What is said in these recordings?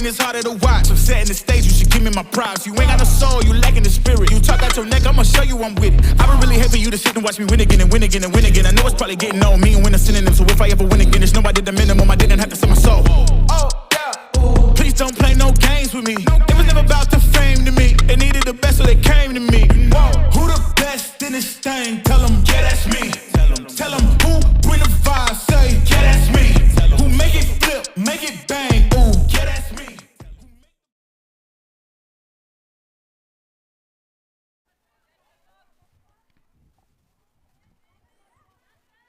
it's harder to watch. I'm setting the stage, you should give me my props. You ain't got no soul, you lacking the spirit. You talk out your neck, I'ma show you I'm with it. I would really hate for you to sit and watch me win again and win again and win again. I know it's probably getting on me and win a synonym. So if I ever win again, it's no I did the minimum. I didn't have to sell my soul. Oh, yeah. Please don't play no games with me. It was never about the fame to me. They needed the best, so they came to me. Who the best in this thing? Tell them, yeah, that's me. Tell them who bring the vibe, say, yeah, that's me. Who make it flip, make it bang, ooh, yeah, that's me.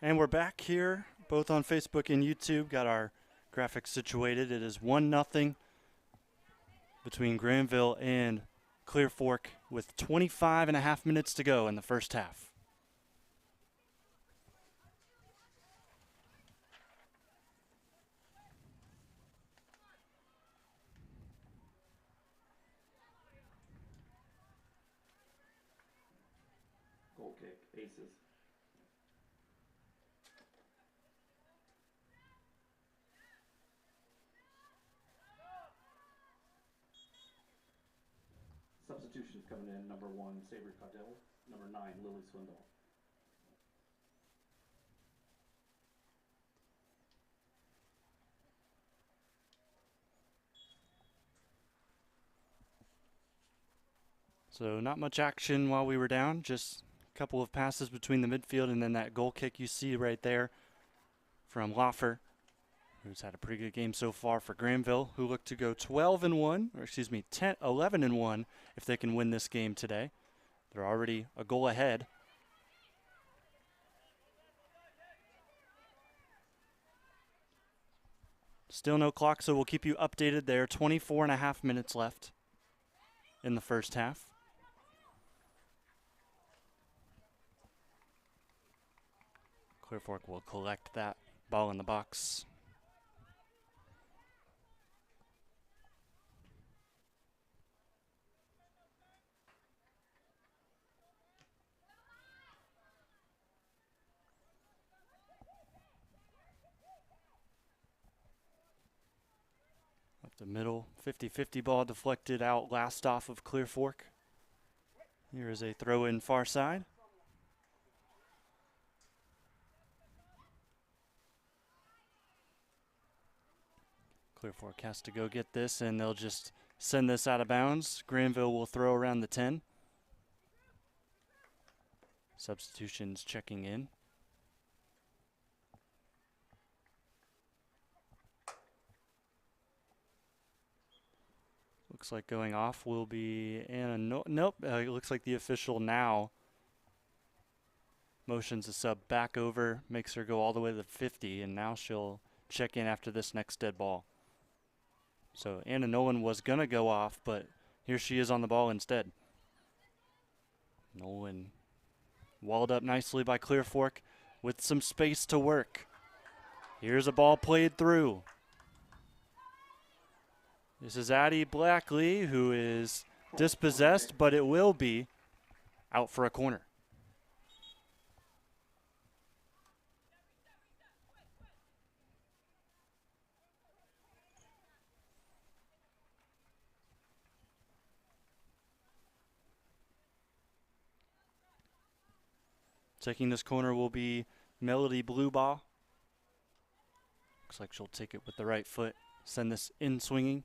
And we're back here, both on Facebook and YouTube. Got our graphics situated. It is 1-0 between Granville and Clear Fork with 25.5 minutes to go in the first half. Goal kick, Aces. Substitutions coming in, number 1, Savory Caudell, number 9, Lily Swindle. So not much action while we were down, just a couple of passes between the midfield and then that goal kick you see right there from Loffer, who's had a pretty good game so far for Granville, who look to go 11-1, or excuse me, 11-1 if they can win this game today. They're already a goal ahead. Still no clock, so we'll keep you updated there. 24.5 minutes left in the first half. Clear Fork will collect that ball in the box. Up the middle, 50-50 ball deflected out last off of Clear Fork. Here is a throw in far side. Clear Fork has to go get this, and they'll just send this out of bounds. Granville will throw around the 10. Substitutions checking in. Looks like going off will be Anna. Nope. It looks like the official now motions the sub back over, makes her go all the way to the 50, and now she'll check in after this next dead ball. So Anna Nolan was going to go off, but here she is on the ball instead. Nolan walled up nicely by Clear Fork with some space to work. Here's a ball played through. This is Addie Blackley, who is dispossessed, but it will be out for a corner. Taking this corner will be Melody Bluebaugh. Looks like she'll take it with the right foot, send this in swinging.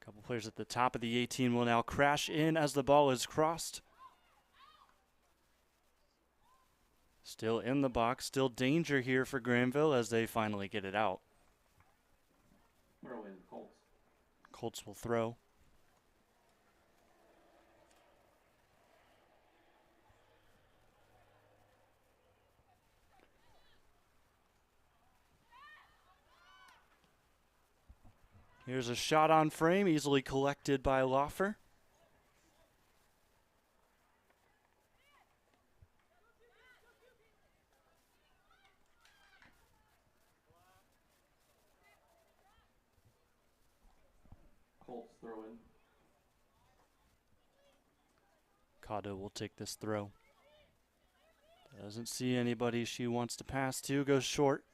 A couple players at the top of the 18 will now crash in as the ball is crossed. Still in the box, still danger here for Granville as they finally get it out. Throw in, Colts. Colts will throw. Here's a shot on frame, easily collected by Loffer. Colts throw in. Cotto will take this throw. Doesn't see anybody she wants to pass to, goes short.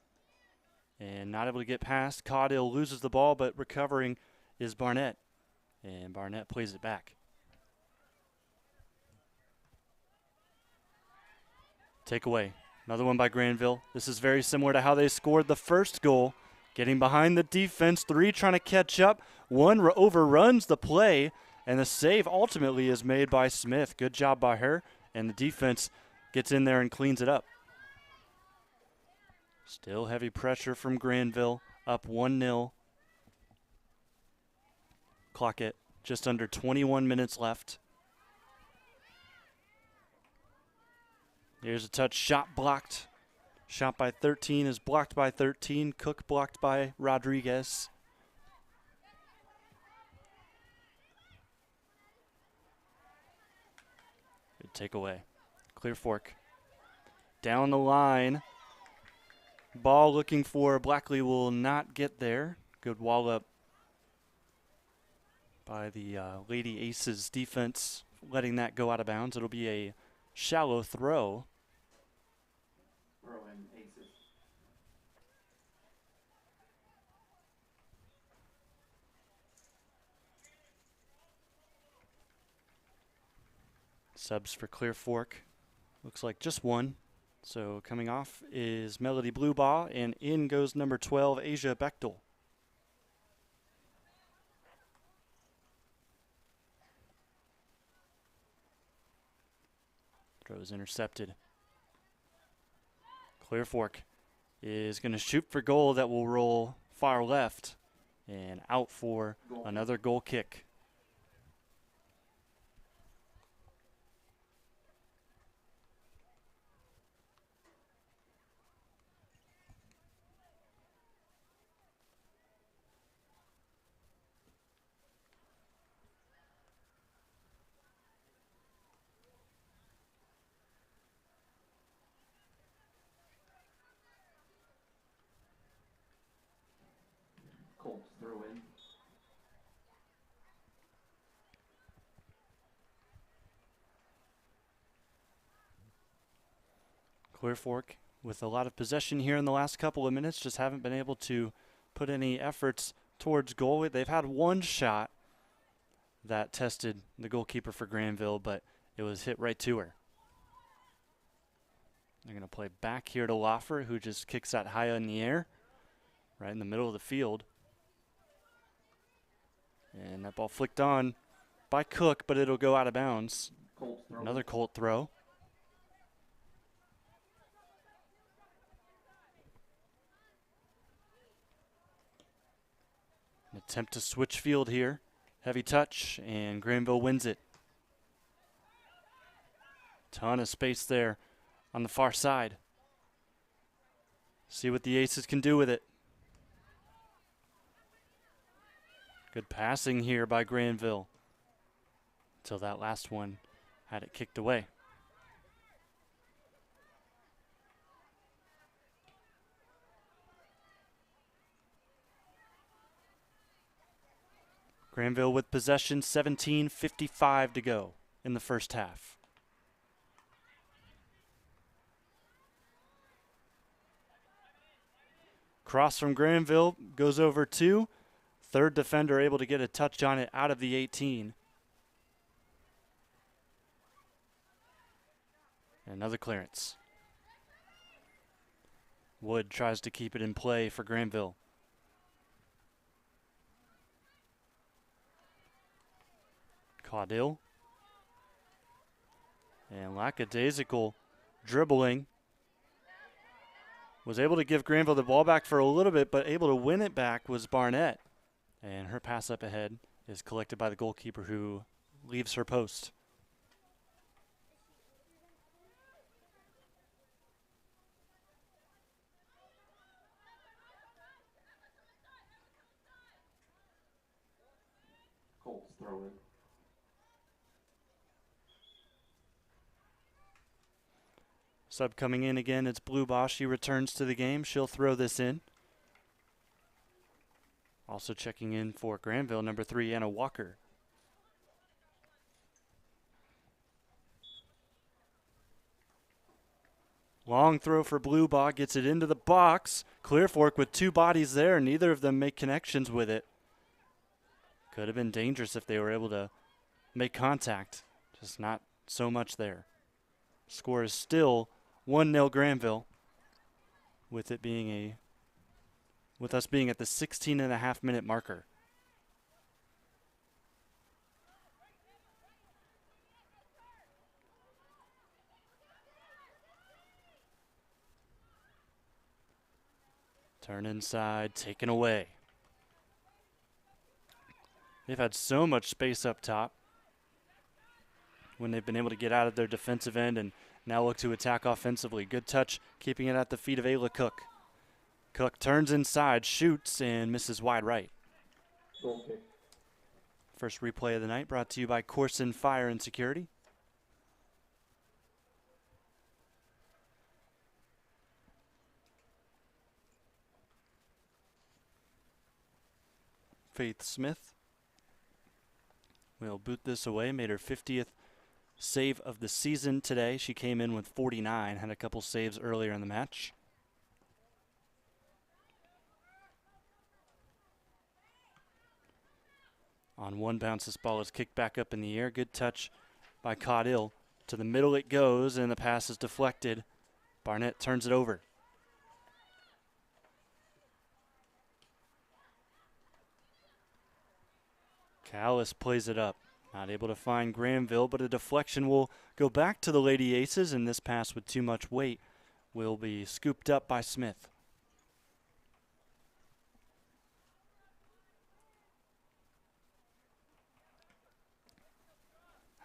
and not able to get past. Caudill loses the ball, but recovering is Barnett, and Barnett plays it back. Takeaway. Another one by Granville. This is very similar to how they scored the first goal. Getting behind the defense, 3 trying to catch up. 1 overruns the play, and the save ultimately is made by Smith. Good job by her, and the defense gets in there and cleans it up. Still heavy pressure from Granville, up 1-0. Clock at just under 21 minutes left. Here's a touch shot blocked. Shot by 13 is blocked by 13. Cook blocked by Rodriguez. Good takeaway. Clear Fork. Down the line. Ball looking for Blackley will not get there. Good wall up by the Lady Aces defense, letting that go out of bounds. It'll be a shallow throw. Throw in Aces. Subs for Clear Fork. Looks like just one. So coming off is Melody Bluebaugh, and in goes number 12, Asia Bechtel. Throw is intercepted. Clear Fork is going to shoot for goal that will roll far left and out for another goal kick. Colts throw in. Clear Fork with a lot of possession here in the last couple of minutes, just haven't been able to put any efforts towards goal. They've had one shot that tested the goalkeeper for Granville, but it was hit right to her. They're going to play back here to Loffer, who just kicks that high in the air, right in the middle of the field. And that ball flicked on by Cook, but it'll go out of bounds. Colts throw. Another Colt throw. An attempt to switch field here. Heavy touch, and Granville wins it. Ton of space there on the far side. See what the Aces can do with it. Good passing here by Granville. Until that last one had it kicked away. Granville with possession, 17:55 to go in the first half. Cross from Granville goes over 2. Third defender able to get a touch on it out of the 18. Another clearance. Wood tries to keep it in play for Granville. Caudill. And lackadaisical dribbling. Was able to give Granville the ball back for a little bit, but able to win it back was Barnett. And her pass up ahead is collected by the goalkeeper, who leaves her post. Colts throw in. Sub coming in again, it's Bluebaugh. She returns to the game. She'll throw this in. Also checking in for Granville, number 3, Anna Walker. Long throw for Blue Ball, gets it into the box. Clear Fork with two bodies there, neither of them make connections with it. Could have been dangerous if they were able to make contact, just not so much there. Score is still 1-0 Granville, with us being at the 16.5-minute marker. Turn inside, taken away. They've had so much space up top when they've been able to get out of their defensive end and now look to attack offensively. Good touch, keeping it at the feet of Ayla Cook. Cook turns inside, shoots, and misses wide right. Goal kick. First replay of the night brought to you by Koorsen Fire and Security. Faith Smith will boot this away. Made her 50th save of the season today. She came in with 49, had a couple saves earlier in the match. On one bounce, this ball is kicked back up in the air. Good touch by Caudill. To the middle it goes, and the pass is deflected. Barnett turns it over. Callis plays it up. Not able to find Granville, but a deflection will go back to the Lady Aces, and this pass with too much weight will be scooped up by Smith.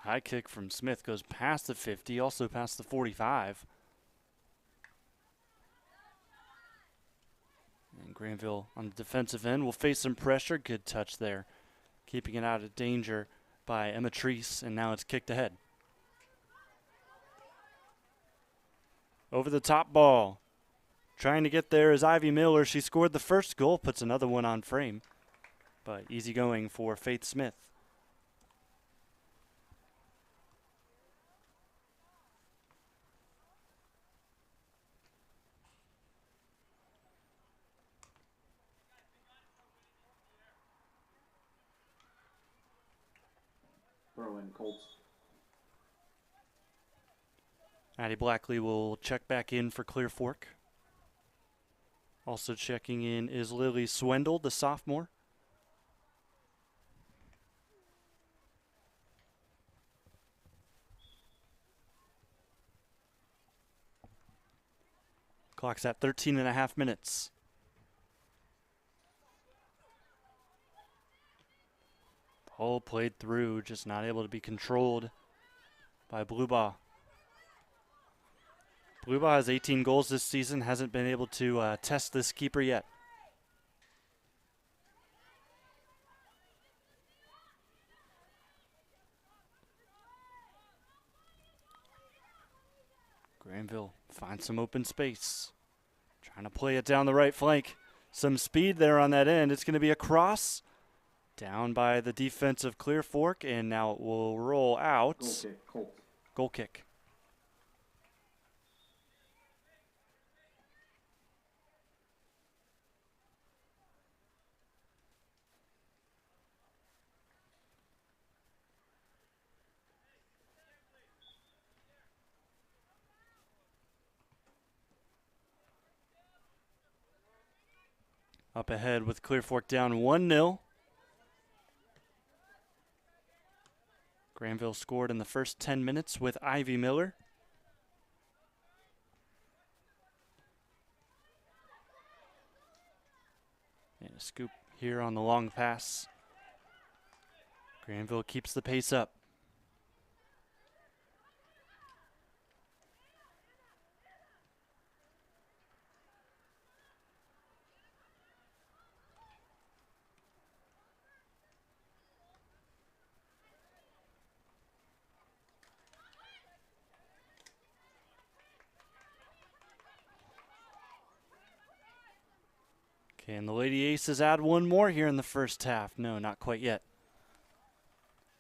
High kick from Smith goes past the 50, also past the 45. And Granville on the defensive end will face some pressure. Good touch there. Keeping it out of danger by Emma Treese, and now it's kicked ahead. Over the top ball. Trying to get there is Ivy Miller. She scored the first goal, puts another one on frame. But easy going for Faith Smith. Throw in Colts. Addie Blackley will check back in for Clear Fork. Also checking in is Lily Swendel, the sophomore. Clock's at 13.5 minutes. Ball played through, just not able to be controlled by Bluebaugh. Bluebaugh has 18 goals this season, hasn't been able to test this keeper yet. Granville finds some open space. Trying to play it down the right flank. Some speed there on that end. It's going to be a cross. Down by the defense of Clear Fork, and now it will roll out. Goal kick. Colts. Goal kick. Up ahead with Clear Fork down 1-0. Granville scored in the first 10 minutes with Ivy Miller. And a scoop here on the long pass. Granville keeps the pace up. Can the Lady Aces add one more here in the first half? No, not quite yet.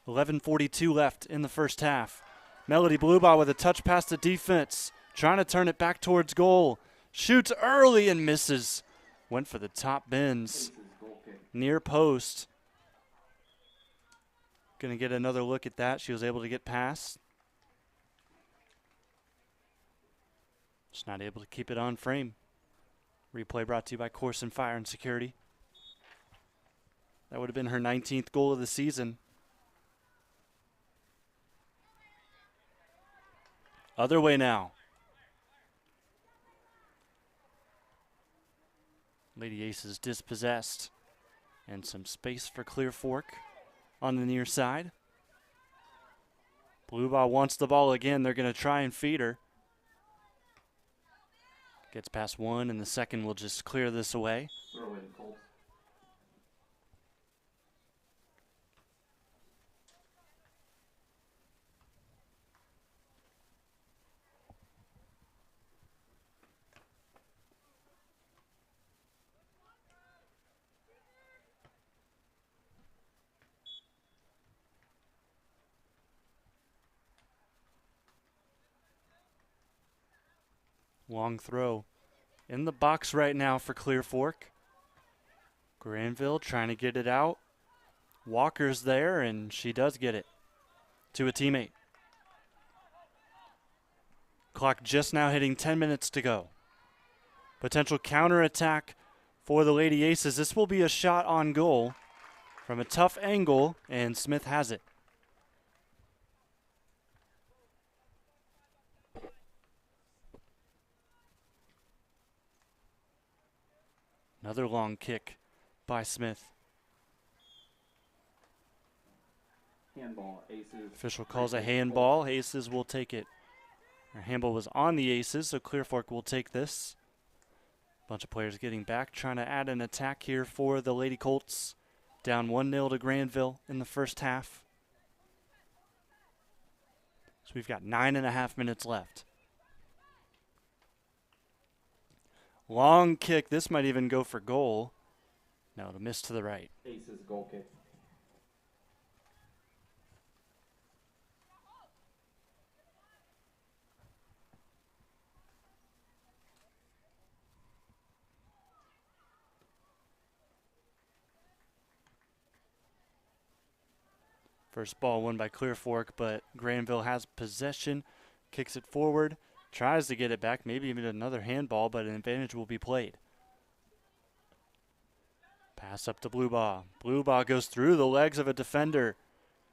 11:42 left in the first half. Melody Bluebaugh with a touch past the defense. trying to turn it back towards goal. Shoots early and misses. Went for the top bins. Aces goal kick. Near post. Gonna get another look at that. She was able to get past. Just not able to keep it on frame. Replay brought to you by Koorsen Fire and Security. That would have been her 19th goal of the season. Other way now. Lady Aces dispossessed. And some space for Clear Fork on the near side. Blue Ball wants the ball again. They're going to try and feed her. Gets past one, and the second will just clear this away. Throw in Colts. Long throw in the box right now for Clear Fork. Granville trying to get it out. Walker's there, and she does get it to a teammate. Clock just now hitting 10 minutes to go. Potential counterattack for the Lady Aces. This will be a shot on goal from a tough angle, and Smith has it. Another long kick by Smith. Handball. Aces. Official calls a handball. Aces will take it. Our handball was on the Aces, so Clear Fork will take this. Bunch of players getting back, trying to add an attack here for the Lady Colts. Down 1-0 to Granville in the first half. So we've got 9.5 minutes left. Long kick. This might even go for goal. No, it'll miss to the right. Aces goal kick. First ball won by Clear Fork, but Granville has possession. Kicks it forward. Tries to get it back. Maybe even another handball, but an advantage will be played. Pass up to Blue Ball. Blue Ball goes through the legs of a defender.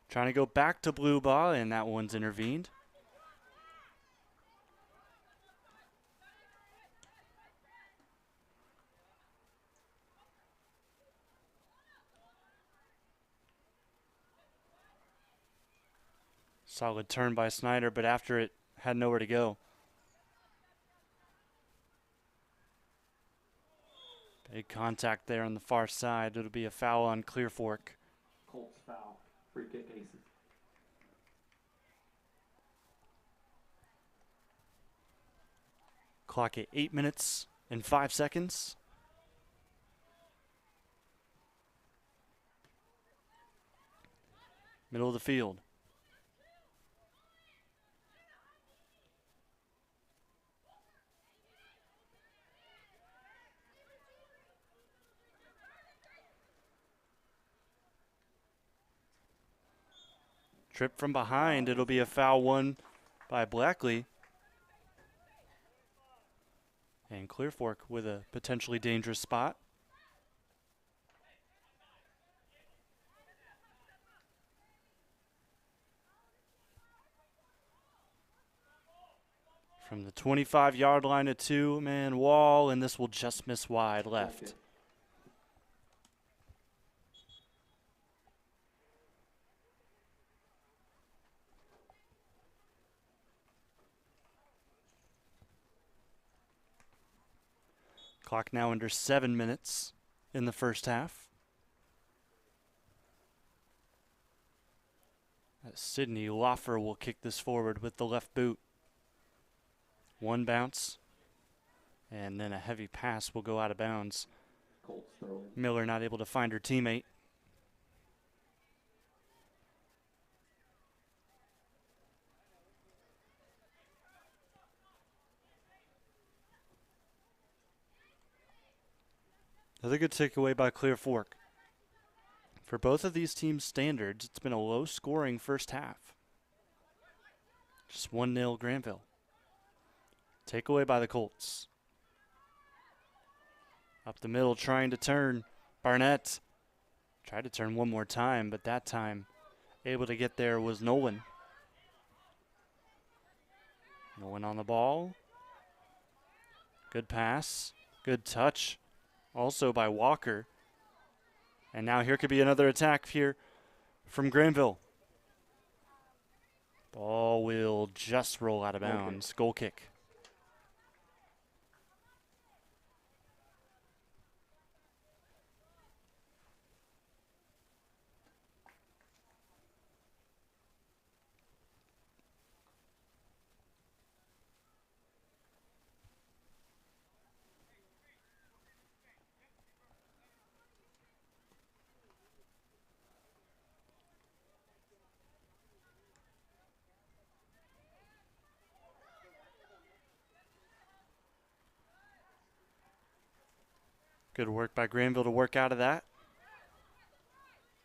Trying to go back to Blue Ball, and that one's intervened. Solid turn by Snyder, but after it had nowhere to go. Big contact there on the far side. It'll be a foul on Clear Fork. Colts foul. Free kick Aces. Clock at 8 minutes and 5 seconds. Middle of the field. Trip from behind. It'll be a foul won by Blackley. And Clear Fork with a potentially dangerous spot. From the 25-yard line, a two-man wall, and this will just miss wide left. Okay. Clock now under 7 minutes in the first half. Sydney Loffer will kick this forward with the left boot. One bounce, and then a heavy pass will go out of bounds. Colts throw in. Miller not able to find her teammate. Another good takeaway by Clear Fork. For both of these teams' standards, it's been a low-scoring first half. Just 1-0 Granville. Takeaway by the Colts. Up the middle, trying to turn. Barnett tried to turn one more time, but that time able to get there was Nolan. Nolan on the ball. Good pass. Good touch. Also by Walker. And now here could be another attack here from Granville. Ball will just roll out of bounds. Goal kick. Good work by Granville to work out of that.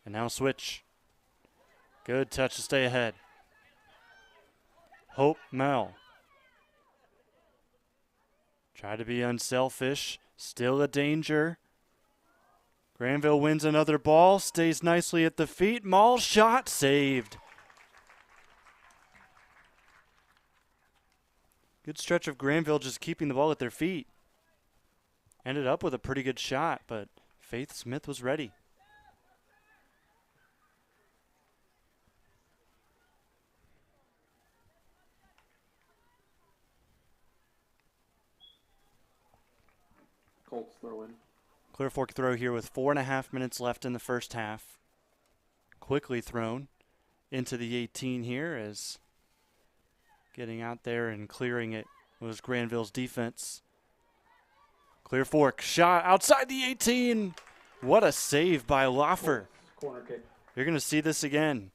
And now switch. Good touch to stay ahead. Hope Mel. Try to be unselfish. Still a danger. Granville wins another ball. Stays nicely at the feet. Maul shot saved. Good stretch of Granville just keeping the ball at their feet. Ended up with a pretty good shot, but Faith Smith was ready. Colts throw in. Clear Fork throw here with 4.5 minutes left in the first half. Quickly thrown into the 18 here as getting out there and clearing it was Granville's defense. Clear Fork shot outside the 18. What a save by Loffer. Corner kick. You're going to see this again.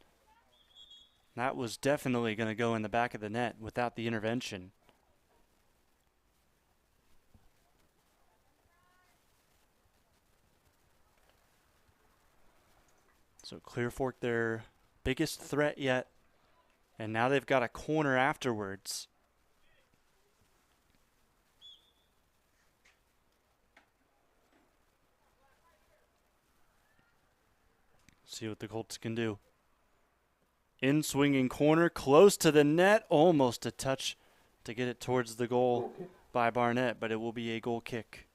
That was definitely going to go in the back of the net without the intervention. So Clear Fork, their biggest threat yet. And now they've got a corner afterwards. See what the Colts can do. In swinging corner, close to the net, almost a touch to get it towards the goal by Barnett, but it will be a goal kick.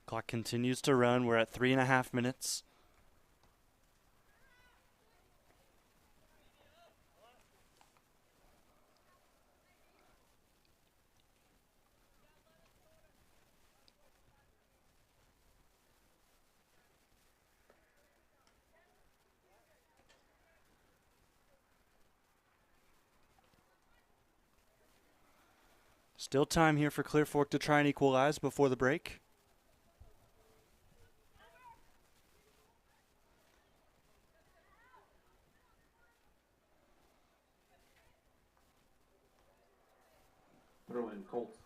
Clock continues to run. We're at 3.5 minutes. Still time here for Clear Fork to try and equalize before the break. Throw in Colts.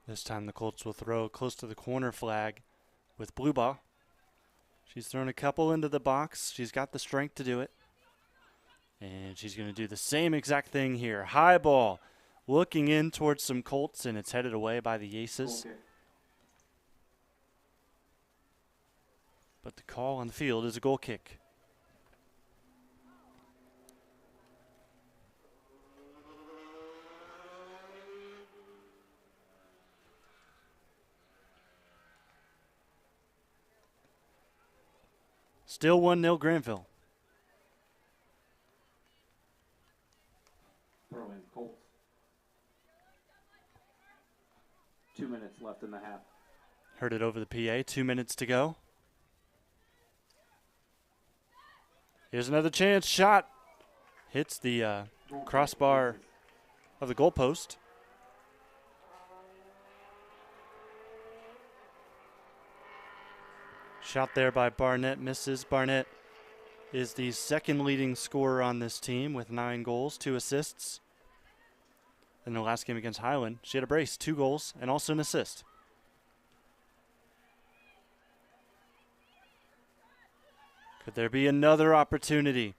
This time the Colts will throw close to the corner flag with Blue Ball. She's thrown a couple into the box. She's got the strength to do it. And she's going to do the same exact thing here. High ball. Looking in towards some Colts, and it's headed away by the Aces. Okay. But the call on the field is a goal kick. Still 1-0 Granville. Throw in Colts. 2 minutes left in the half. Heard it over the PA. 2 minutes to go. Here's another chance. Shot. Hits the crossbar of the goalpost. Shot there by Barnett. Misses. Barnett is the second leading scorer on this team with 9 goals, 2 assists. in the last game against Highland. She had a brace, 2 goals, and also an assist. Could there be another opportunity?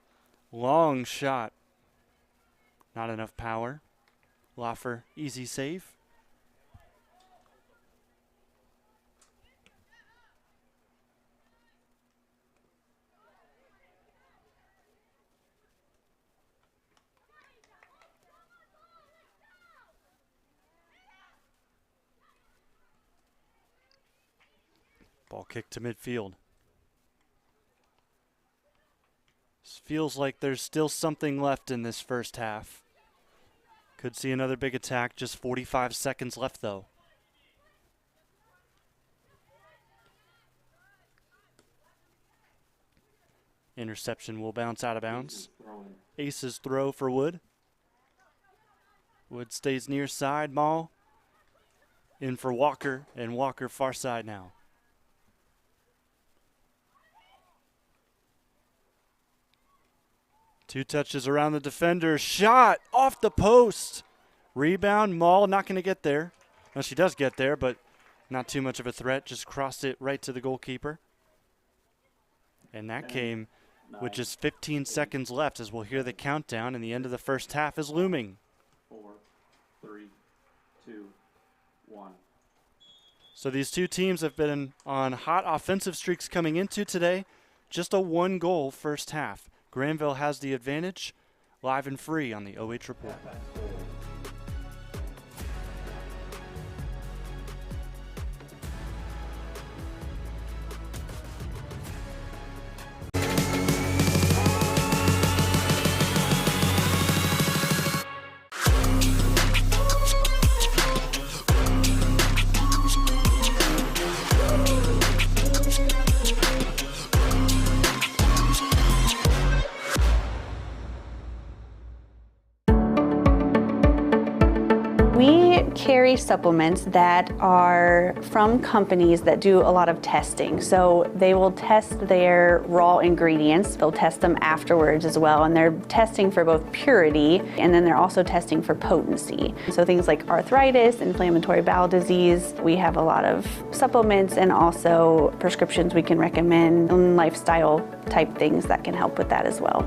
Long shot. Not enough power. Loffer, easy save. Ball kicked to midfield. This feels like there's still something left in this first half. Could see another big attack. Just 45 seconds left, though. Interception will bounce out of bounds. Aces throw for Wood. Wood stays near side. Maul in for Walker, and Walker far side now. Two touches around the defender. Shot off the post. Rebound. Maul not going to get there. Well, she does get there, but not too much of a threat. Just crossed it right to the goalkeeper. And that came with just 15 seconds left, as we'll hear the countdown, and the end of the first half is looming. 4, 3, 2, 1. So these two teams have been on hot offensive streaks coming into today. Just a 1-goal first half. Granville has the advantage, live and free on the OH Report. We carry supplements that are from companies that do a lot of testing. So they will test their raw ingredients. They'll test them afterwards as well. And they're testing for both purity, and then they're also testing for potency. So things like arthritis, inflammatory bowel disease. We have a lot of supplements and also prescriptions we can recommend, and lifestyle type things that can help with that as well.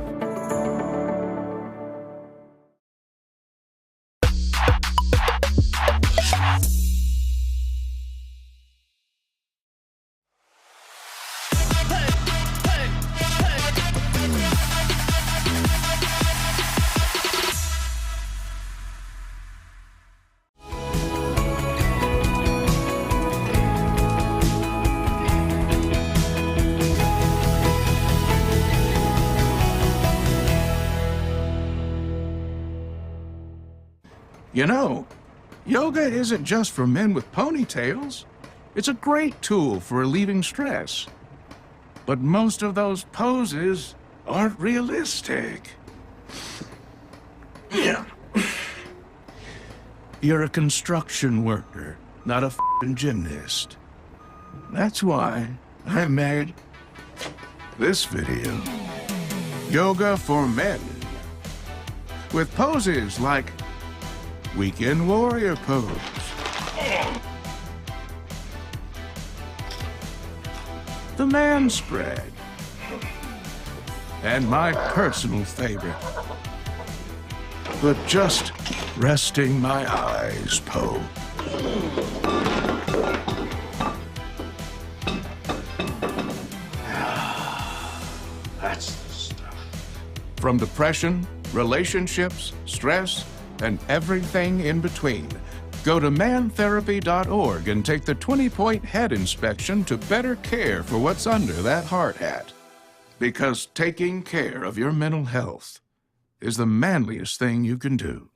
You know, yoga isn't just for men with ponytails. It's a great tool for relieving stress. But most of those poses aren't realistic. Yeah. You're a construction worker, not a f***ing gymnast. That's why I made this video. Yoga for men. With poses like Weekend Warrior pose. The man spread. And my personal favorite, the just resting my eyes pose. That's the stuff. From depression, relationships, stress, and everything in between. Go to mantherapy.org and take the 20-point head inspection to better care for what's under that hard hat. Because taking care of your mental health is the manliest thing you can do.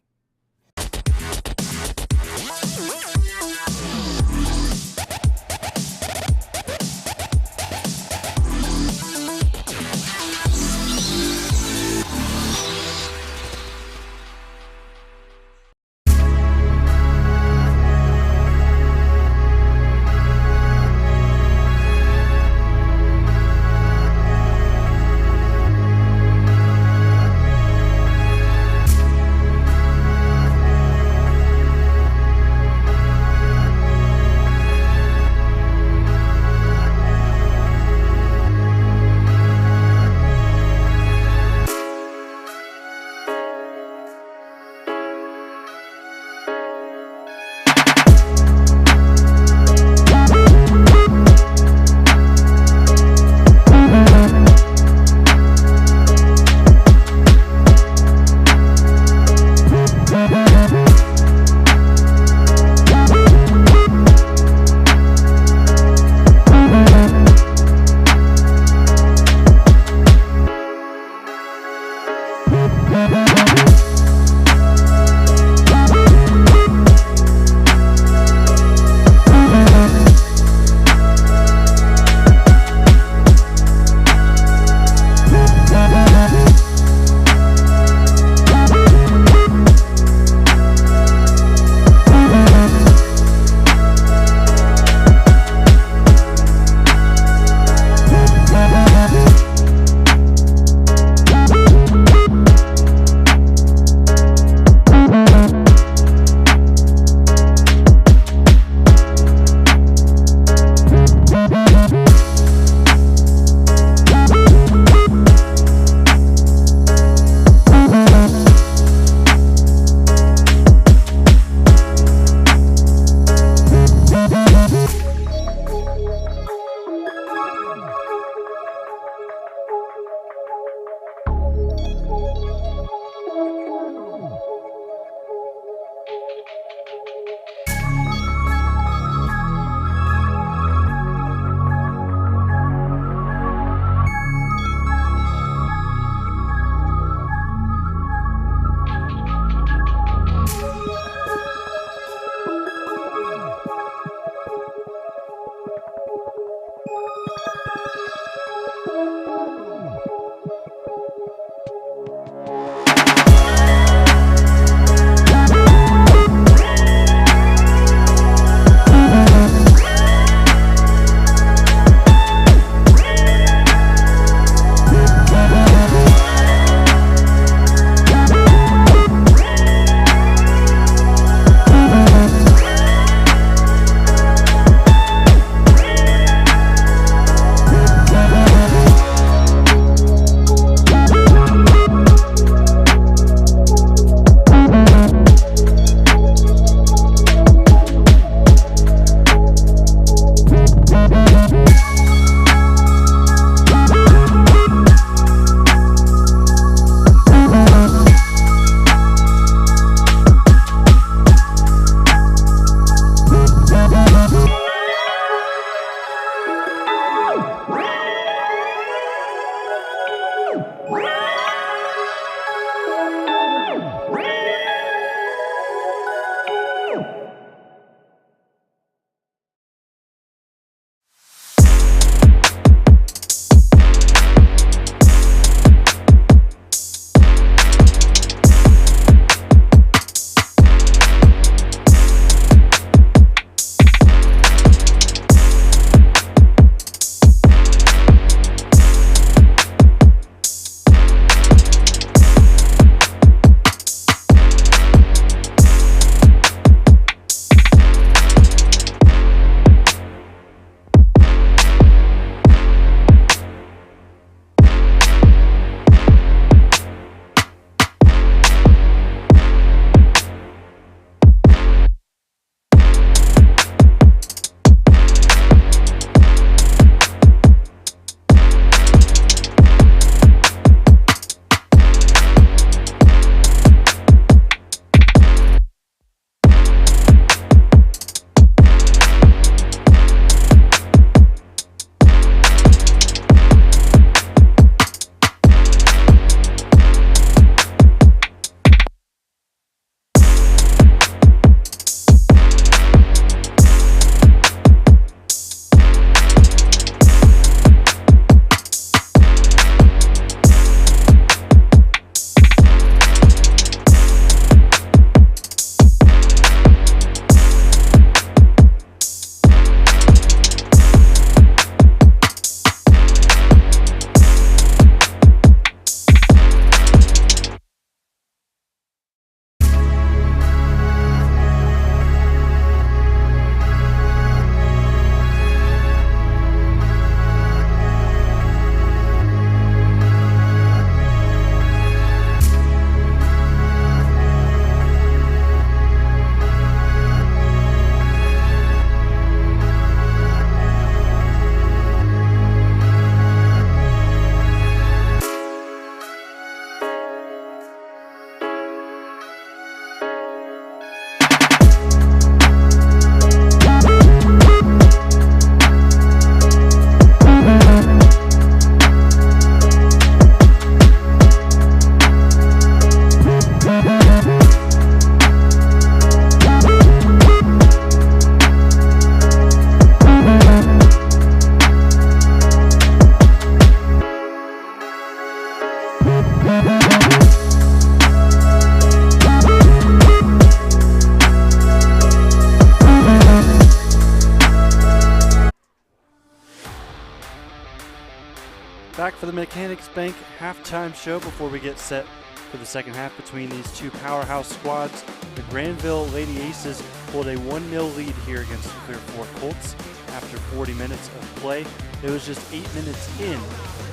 Back for the Mechanics Bank halftime show before we get set for the second half between these two powerhouse squads. The Granville Lady Aces hold a 1-0 lead here against the Clear Fork Colts after 40 minutes of play. It was just 8 minutes in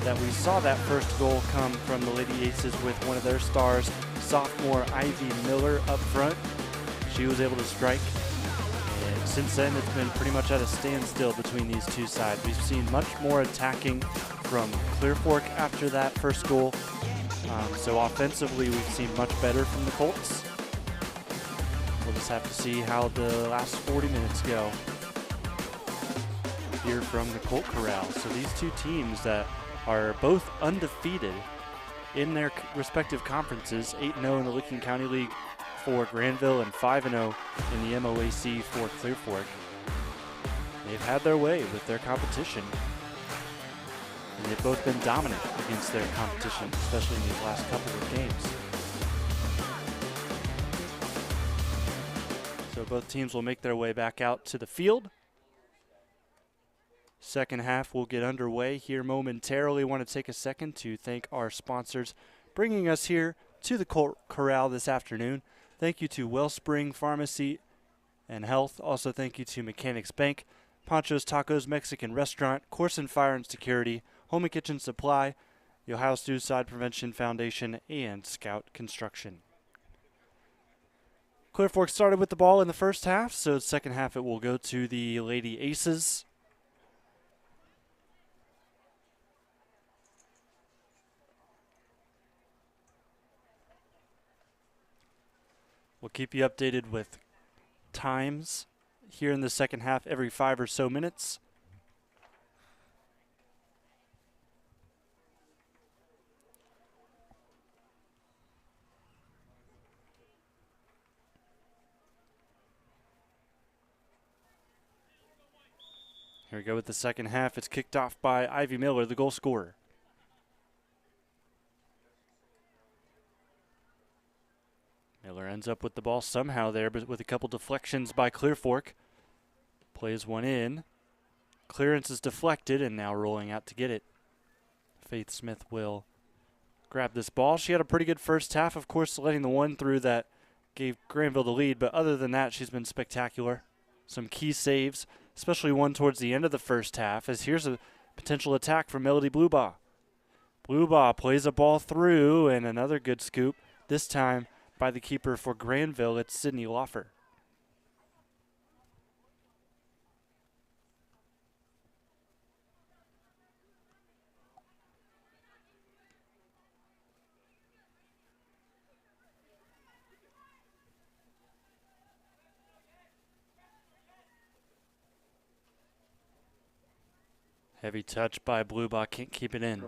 that we saw that first goal come from the Lady Aces with one of their stars, sophomore Ivy Miller, up front. She was able to strike, and since then it's been pretty much at a standstill between these two sides. We've seen much more attacking from Clear Fork after that first goal. So offensively, we've seen much better from the Colts. We'll just have to see how the last 40 minutes go here from the Colt Corral. So these two teams that are both undefeated in their respective conferences, 8-0 in the Licking County League for Granville and 5-0 in the MOAC for Clear Fork. They've had their way with their competition, and they've both been dominant against their competition, especially in these last couple of games. So both teams will make their way back out to the field. Second half will get underway here momentarily. Want to take a second to thank our sponsors bringing us here to the Colt Corral this afternoon. Thank you to Wellspring Pharmacy and Health. Also thank you to Mechanics Bank, Panchos Tacos Mexican Restaurant, Koorsen Fire and Security, Home and Kitchen Supply, the Ohio Suicide Prevention Foundation, and Scout Construction. Clear Fork started with the ball in the first half, so second half it will go to the Lady Aces. We'll keep you updated with times here in the second half every 5 or so minutes. Here we go with the second half. It's kicked off by Ivy Miller, the goal scorer. Miller ends up with the ball somehow there, but with a couple deflections by Clear Fork. Plays one in. Clearance is deflected and now rolling out to get it. Faith Smith will grab this ball. She had a pretty good first half, of course, letting the one through that gave Granville the lead, but other than that, she's been spectacular. Some key saves, especially one towards the end of the first half, as here's a potential attack from Melody Bluebaugh. Bluebaugh plays a ball through, and another good scoop, this time by the keeper for Granville. It's Sydney Loffer. Heavy touch by Bluebaugh, can't keep it in.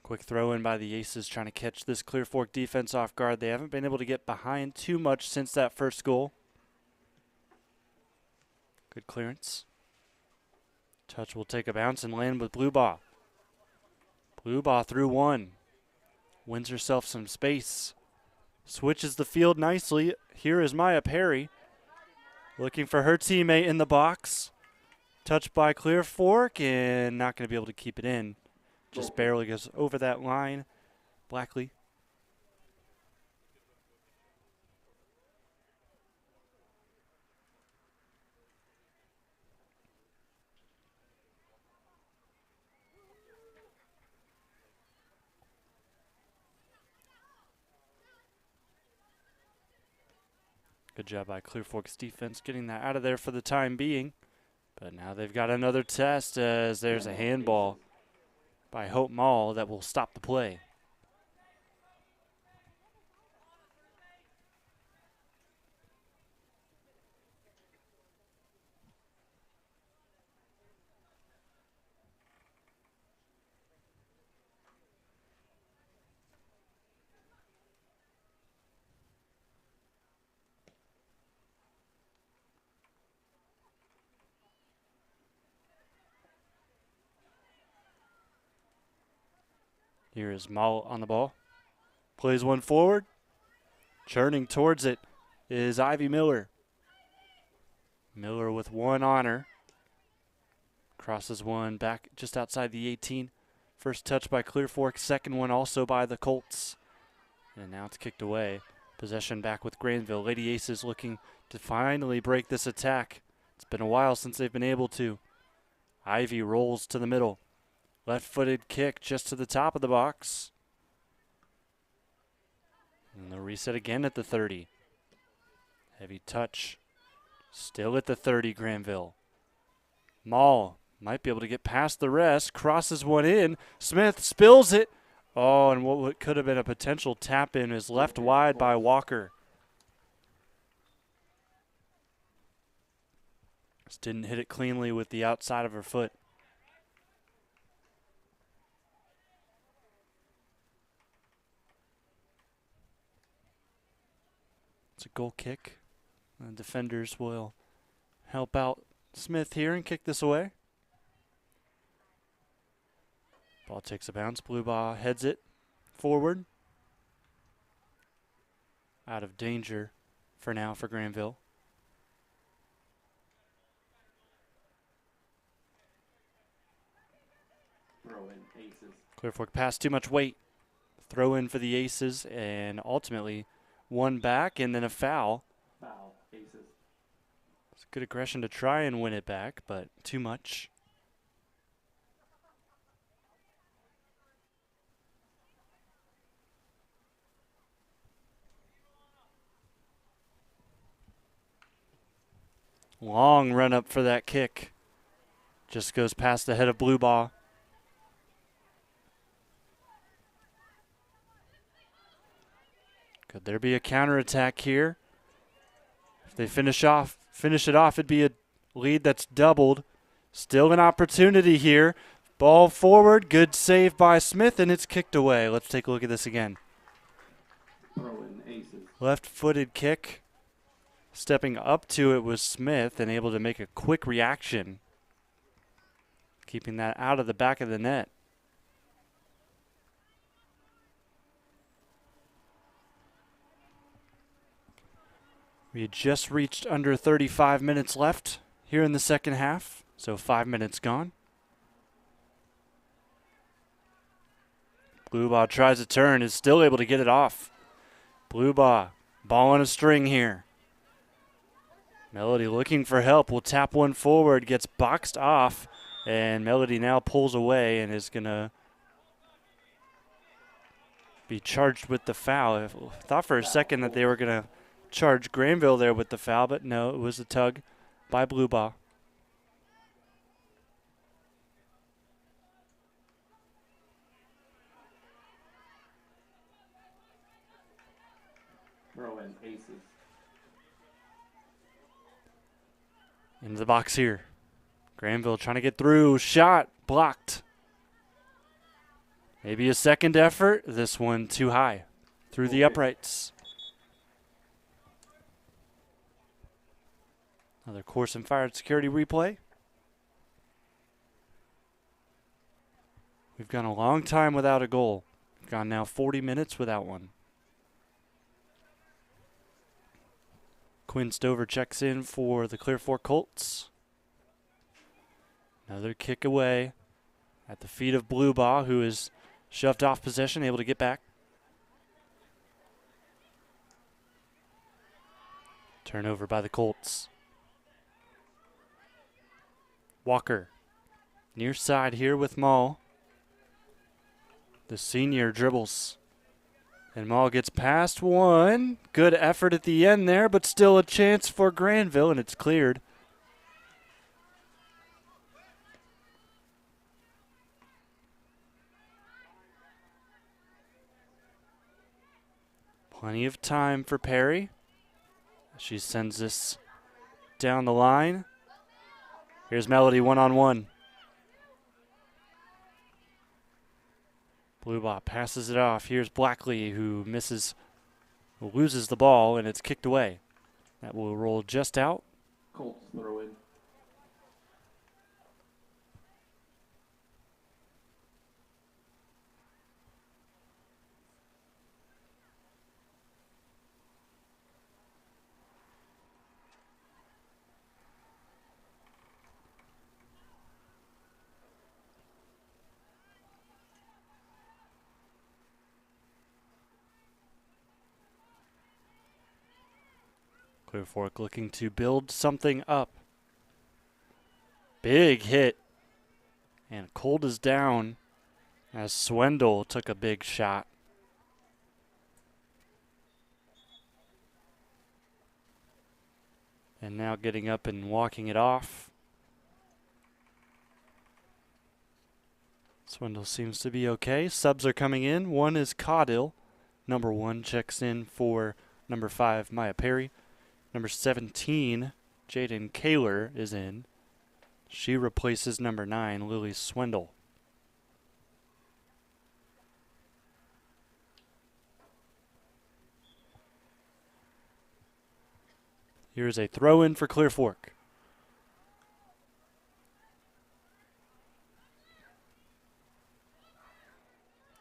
Quick throw in by the Aces, trying to catch this Clear Fork defense off guard. They haven't been able to get behind too much since that first goal. Good clearance. Touch will take a bounce and land with Bluebaugh. Bluebaugh through one. Wins herself some space. Switches the field nicely. Here is Maya Perry, looking for her teammate in the box. Touched by Clear Fork and not going to be able to keep it in. Just barely goes over that line. Blackley. Good job by Clear Fork's defense getting that out of there for the time being. But now they've got another test as there's a handball by Hope Mall that will stop the play. Here is Mall on the ball. Plays one forward. Churning towards it is Ivy Miller. Miller with one on her. Crosses one back just outside the 18. First touch by Clear Fork, second one also by the Colts. And now it's kicked away. Possession back with Granville. Lady Aces looking to finally break this attack. It's been a while since they've been able to. Ivy rolls to the middle. Left-footed kick just to the top of the box. And they'll reset again at the 30. Heavy touch. Still at the 30, Granville. Maul might be able to get past the rest. Crosses one in. Smith spills it. Oh, and what could have been a potential tap-in is left wide by Walker. Just didn't hit it cleanly with the outside of her foot. It's a goal kick. The defenders will help out Smith here and kick this away. Ball takes a bounce. Blue ball heads it forward. Out of danger for now for Granville. Throw in Aces. Clear Fork pass, too much weight. Throw in for the Aces, and ultimately one back and then a foul. Foul. Aces. It's good aggression to try and win it back, but too much. Long run up for that kick. Just goes past the head of Blue Ball. Could there be a counterattack here? If they finish it off, it'd be a lead that's doubled. Still an opportunity here. Ball forward, good save by Smith, and it's kicked away. Let's take a look at this again. Throw in Aces. Left-footed kick. Stepping up to it was Smith and able to make a quick reaction. Keeping that out of the back of the net. We had just reached under 35 minutes left here in the second half, so 5 minutes gone. Blue Ball tries a turn, is still able to get it off. Blue Ball on a string here. Melody looking for help, will tap one forward, gets boxed off, and Melody now pulls away and is going to be charged with the foul. I thought for a second that they were going to charge Granville there with the foul, but no, it was a tug by Blue Ball. Throw in Aces. Into the box here. Granville trying to get through. Shot blocked. Maybe a second effort. This one too high. Through the uprights. Another Koorsen fired security replay. We've gone a long time without a goal. We've gone now 40 minutes without one. Quinn Stover checks in for the Clear Fork Colts. Another kick away at the feet of Blue Ball, who is shoved off possession, able to get back. Turnover by the Colts. Walker near side here with Maul. The senior dribbles. And Maul gets past one. Good effort at the end there, but still a chance for Granville, and it's cleared. Plenty of time for Perry. She sends this down the line. Here's Melody one-on-one. Blue Ball passes it off. Here's Blackley, who loses the ball, and it's kicked away. That will roll just out. Colts throw in. Clear Fork looking to build something up. Big hit. And Colt is down as Swendel took a big shot. And now getting up and walking it off. Swendel seems to be okay. Subs are coming in. One is Caudill. Number 1 checks in for number 5, Maya Perry. Number 17, Jaden Kaler is in. She replaces number 9, Lily Swendel. Here's a throw in for Clear Fork.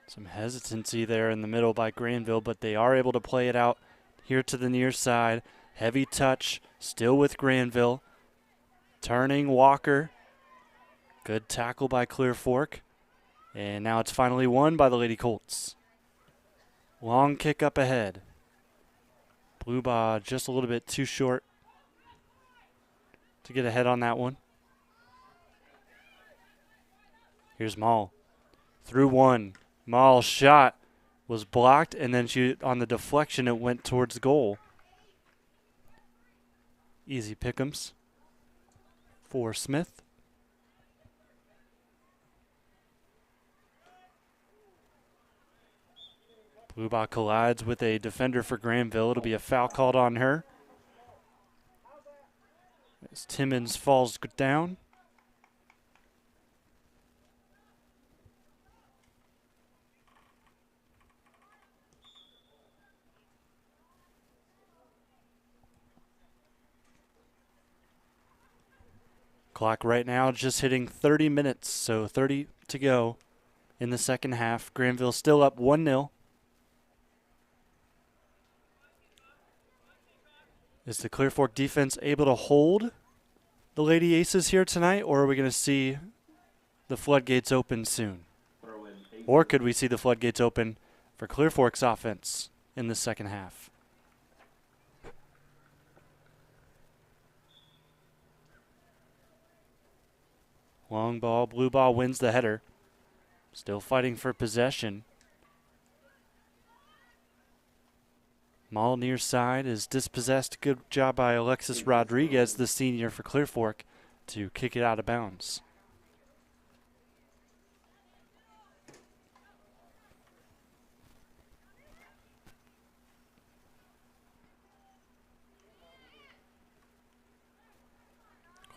Some hesitancy there in the middle by Granville, but they are able to play it out here to the near side. Heavy touch, still with Granville. Turning Walker. Good tackle by Clear Fork. And now it's finally won by the Lady Colts. Long kick up ahead. Blue ball just a little bit too short to get ahead on that one. Here's Maul. Through one. Maul's shot was blocked, and then on the deflection it went towards goal. Easy pick'ems for Smith. Blue ball collides with a defender for Granville. It'll be a foul called on her as Timmons falls down. Clock right now just hitting 30 minutes, so 30 to go in the second half. Granville still up 1-0. Is the Clear Fork defense able to hold the Lady Aces here tonight, or are we going to see the floodgates open soon? Or could we see the floodgates open for Clear Fork's offense in the second half? Long ball, blue ball wins the header. Still fighting for possession. Maul near side is dispossessed. Good job by Alexis Rodriguez, the senior for Clear Fork, to kick it out of bounds.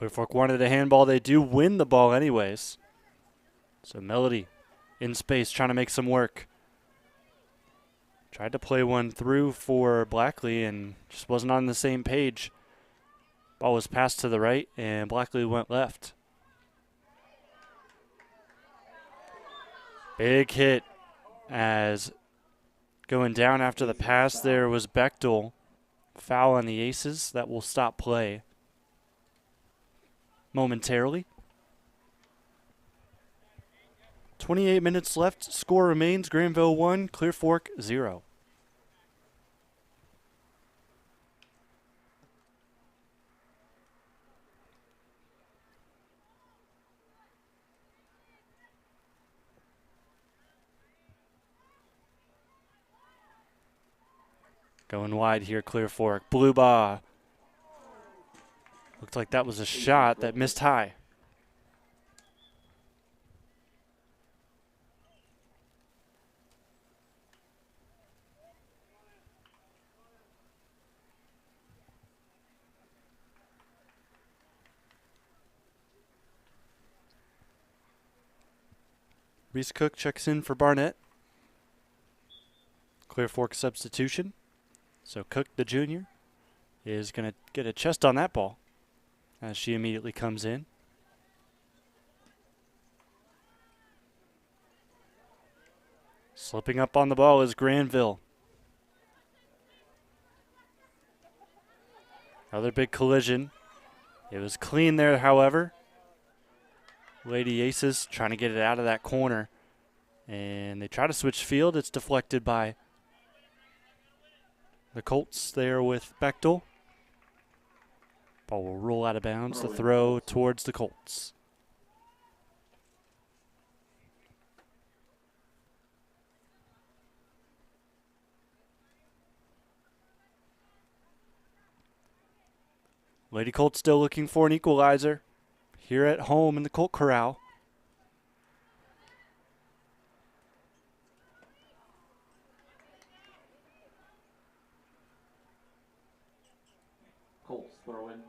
Clear Fork wanted a handball. They do win the ball anyways. So Melody in space trying to make some work. Tried to play one through for Blackley and just wasn't on the same page. Ball was passed to the right and Blackley went left. Big hit as going down after the pass there was Bechtel. Foul on the Aces. That will stop play momentarily. 28 minutes left. Score remains Granville 1, Clear Fork 0. Going wide here, Clear Fork. Blue ball. Looked like that was a shot that missed high. Reese Cook checks in for Barnett. Clear Fork substitution. So Cook, the junior, is going to get a chest on that ball as she immediately comes in. Slipping up on the ball is Granville. Another big collision. It was clean there, however. Lady Aces trying to get it out of that corner. And they try to switch field. It's deflected by the Colts there with Bechtel. Ball will roll out of bounds. The throw towards the Colts. Lady Colts still looking for an equalizer here at home in the Colt Corral. Colts throw in.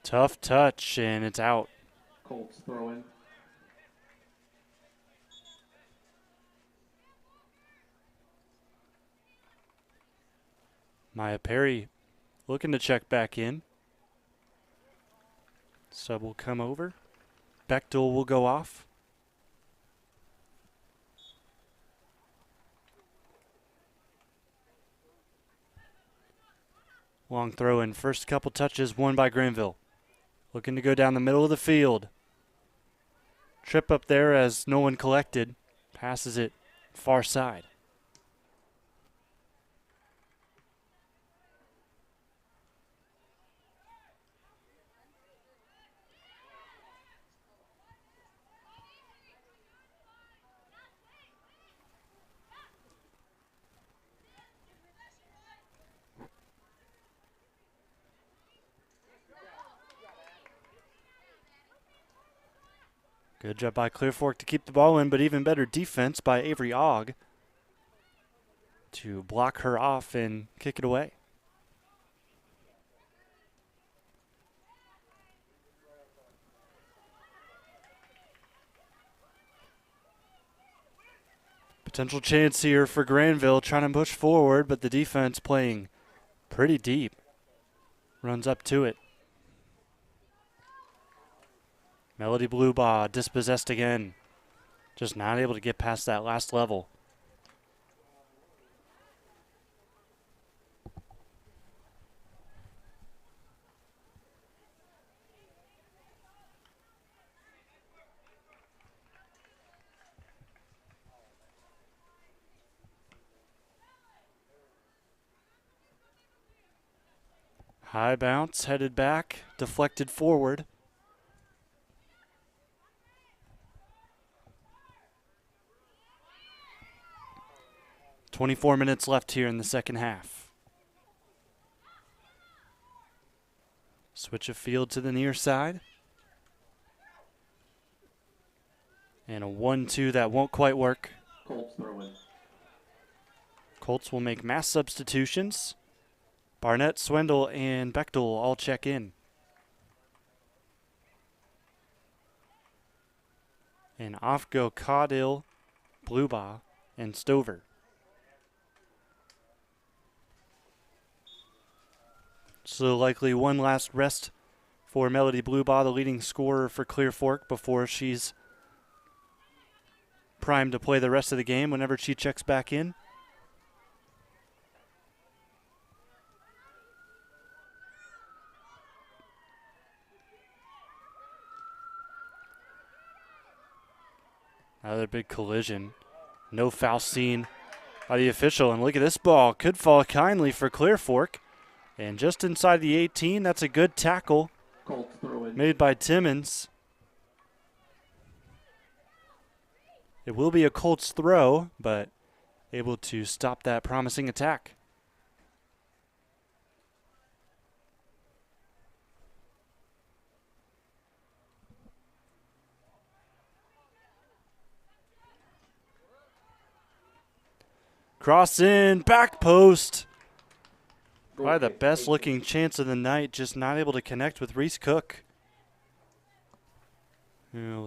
Tough touch, and it's out. Colts throw in. Maya Perry looking to check back in. Sub will come over. Bechtel will go off. Long throw in. First couple touches won by Granville. Looking to go down the middle of the field. Trip up there as no one collected. Passes it far side. Good job by Clear Fork to keep the ball in, but even better defense by Avery Ogg to block her off and kick it away. Potential chance here for Granville, trying to push forward, but the defense playing pretty deep. Runs up to it. Melody Bluebaugh dispossessed again. Just not able to get past that last level. High bounce, headed back, deflected forward. .24 minutes left here in the second half. Switch of field to the near side. And a 1-2 that won't quite work. Colts throw in. Colts will make mass substitutions. Barnett, Swindle, and Bechtel all check in. And off go Caudill, Bluebaugh, and Stover. So likely one last rest for Melody Bluebaugh, the leading scorer for Clear Fork, before she's primed to play the rest of the game whenever she checks back in. Another big collision. No foul seen by the official. And look at this ball. Could fall kindly for Clear Fork. And just inside the 18, that's a good tackle Colts throw in. made by Timmons. It will be a Colts throw, but able to stop that promising attack. Cross in, back post. Probably the best looking chance of the night, just not able to connect with Reese Cook.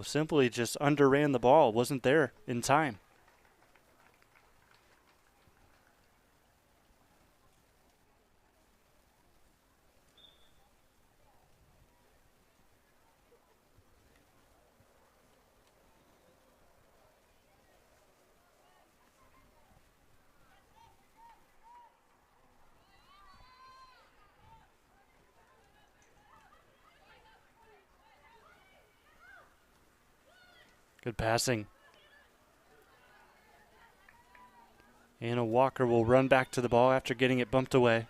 Simply just underran the ball, wasn't there in time. Good passing. Anna Walker will run back to the ball after getting it bumped away.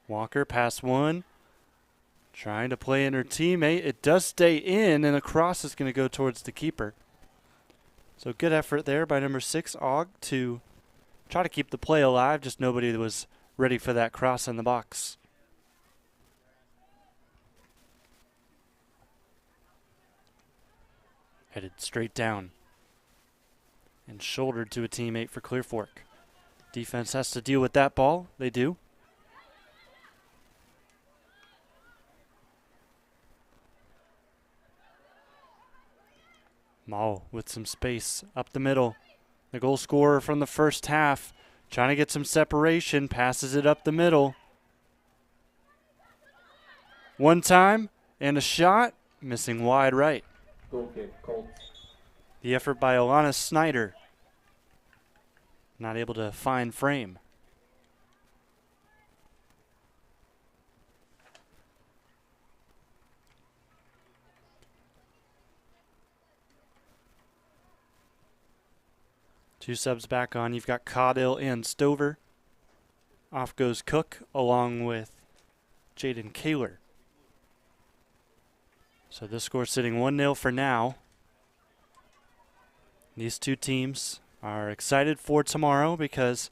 Walker, pass one. Trying to play in her teammate. It does stay in, and the cross is going to go towards the keeper. So good effort there by number 6, Og, to try to keep the play alive. Just nobody was ready for that cross in the box. Headed straight down. And shouldered to a teammate for Clear Fork. Defense has to deal with that ball. They do. Maul with some space up the middle. The goal scorer from the first half trying to get some separation. Passes it up the middle. One time and a shot. Missing wide right. Goal kick, Colts. The effort by Alana Snyder. Not able to find frame. Two subs back on. You've got Caudill and Stover. Off goes Cook along with Jaden Kaler. So this score sitting 1-0 for now. These two teams are excited for tomorrow because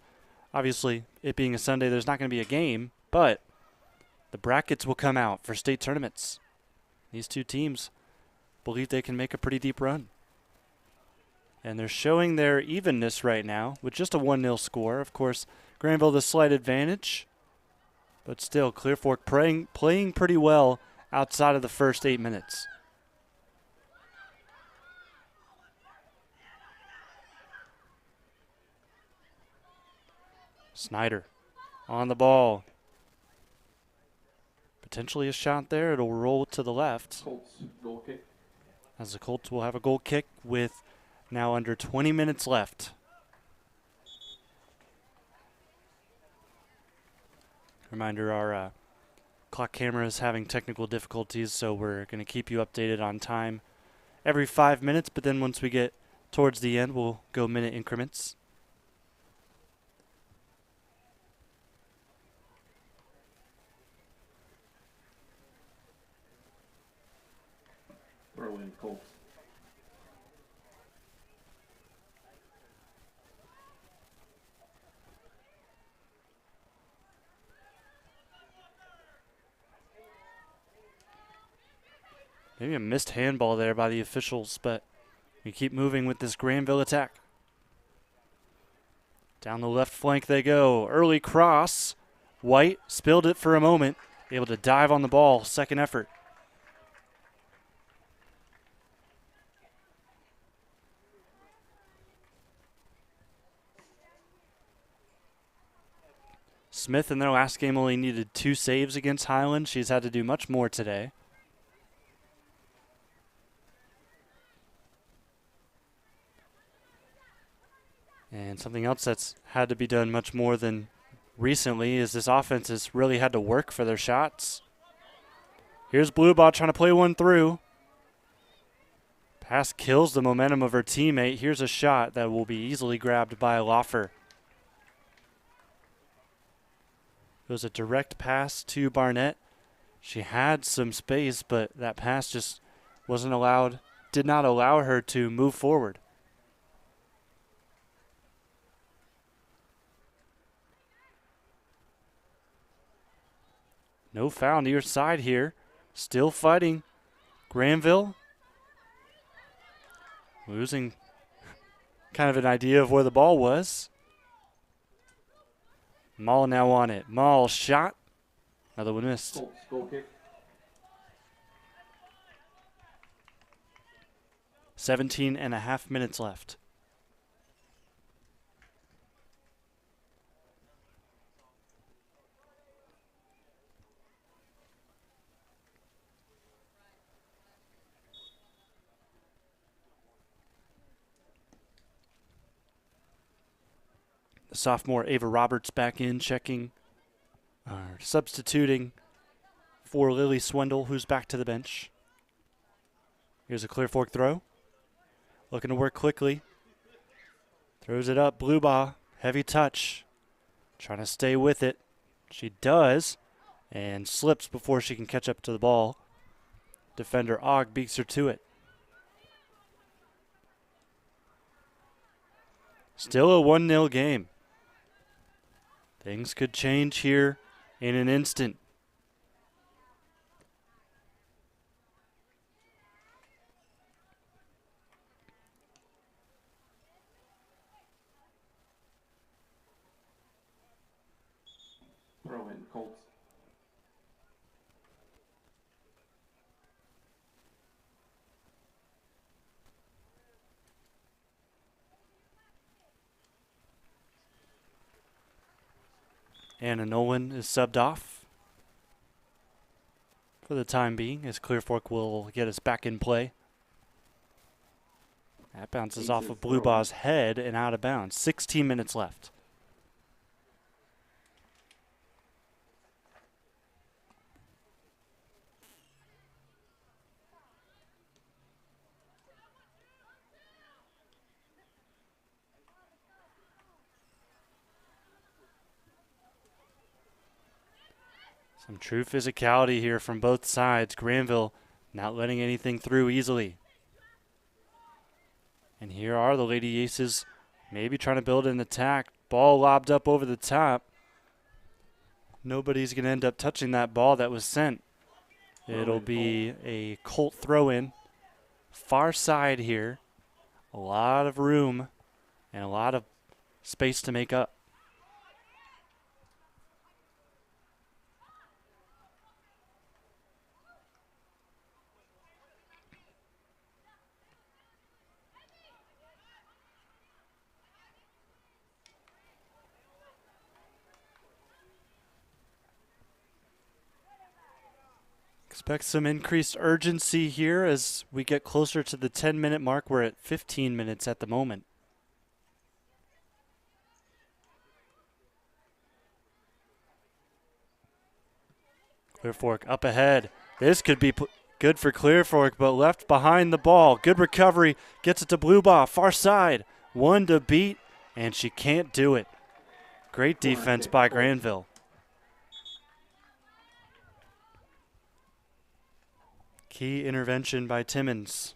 obviously it being a Sunday there's not going to be a game, but the brackets will come out for state tournaments. These two teams believe they can make a pretty deep run. And they're showing their evenness right now with just a 1-0 score. Of course, Granville the slight advantage, but still Clear Fork playing pretty well outside of the first 8 minutes. Snyder on the ball. Potentially a shot there. It'll roll to the left. Colts, goal kick. As the Colts will have a goal kick with now under 20 minutes left. Reminder, our clock camera is having technical difficulties, so we're going to keep you updated on time every 5 minutes, but then once we get towards the end, we'll go minute increments. Throw in, Colts. Maybe a missed handball there by the officials, but we keep moving with this Granville attack. Down the left flank they go. Early cross. White spilled it for a moment. Able to dive on the ball. Second effort. Smith in their last game only needed 2 saves against Highland. She's had to do much more today. And something else that's had to be done much more than recently is this offense has really had to work for their shots. Here's Blueball trying to play one through. Pass kills the momentum of her teammate. Here's a shot that will be easily grabbed by Loffer. It was a direct pass to Barnett. She had some space, but that pass just did not allow her to move forward. No foul near side here. Still fighting. Granville losing kind of an idea of where the ball was. Maul now on it. Maul shot. Another one missed. Colts, goal kick. 17.5 minutes left. The sophomore Ava Roberts back in, substituting for Lily Swindle, who's back to the bench. Here's a Clear Fork throw. looking to work quickly. Throws it up, blue ball, heavy touch. Trying to stay with it. She does, and slips before she can catch up to the ball. Defender Og beats her to it. Still a 1-0 game. Things could change here in an instant. Throw in Colts. Anna Nolan is subbed off for the time being, as Clear Fork will get us back in play. That bounces off of Blue Ball's head and out of bounds. 16 minutes left. Some true physicality here from both sides. Granville not letting anything through easily. And here are the Lady Aces maybe trying to build an attack. Ball lobbed up over the top. Nobody's going to end up touching that ball that was sent. It'll be a Colt throw-in. Far side here. A lot of room and a lot of space to make up. Expect some increased urgency here as we get closer to the 10-minute mark. We're at 15 minutes at the moment. Clear Fork up ahead. This could be good for Clear Fork, but left behind the ball. Good recovery. Gets it to Blue Ball. Far side. One to beat, and she can't do it. Great defense by Granville. Key intervention by Timmons.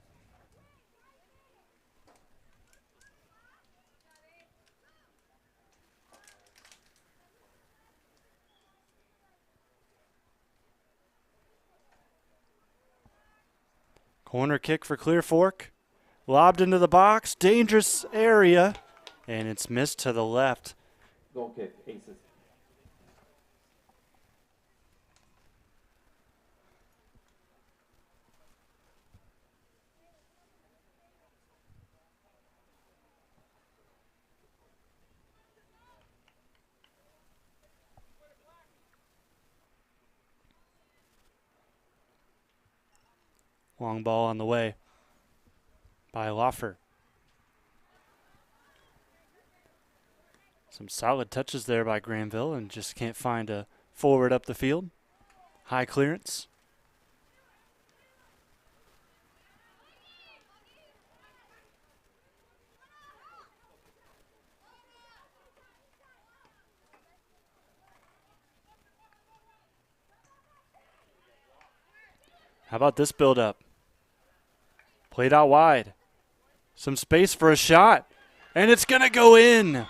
Corner kick for Clear Fork. Lobbed into the box. Dangerous area. And it's missed to the left. Goal kick, Aces. Long ball on the way by Loffer. Some solid touches there by Granville and just can't find a forward up the field. High clearance. How about this build-up? Played out wide. Some space for a shot. And it's going to go in.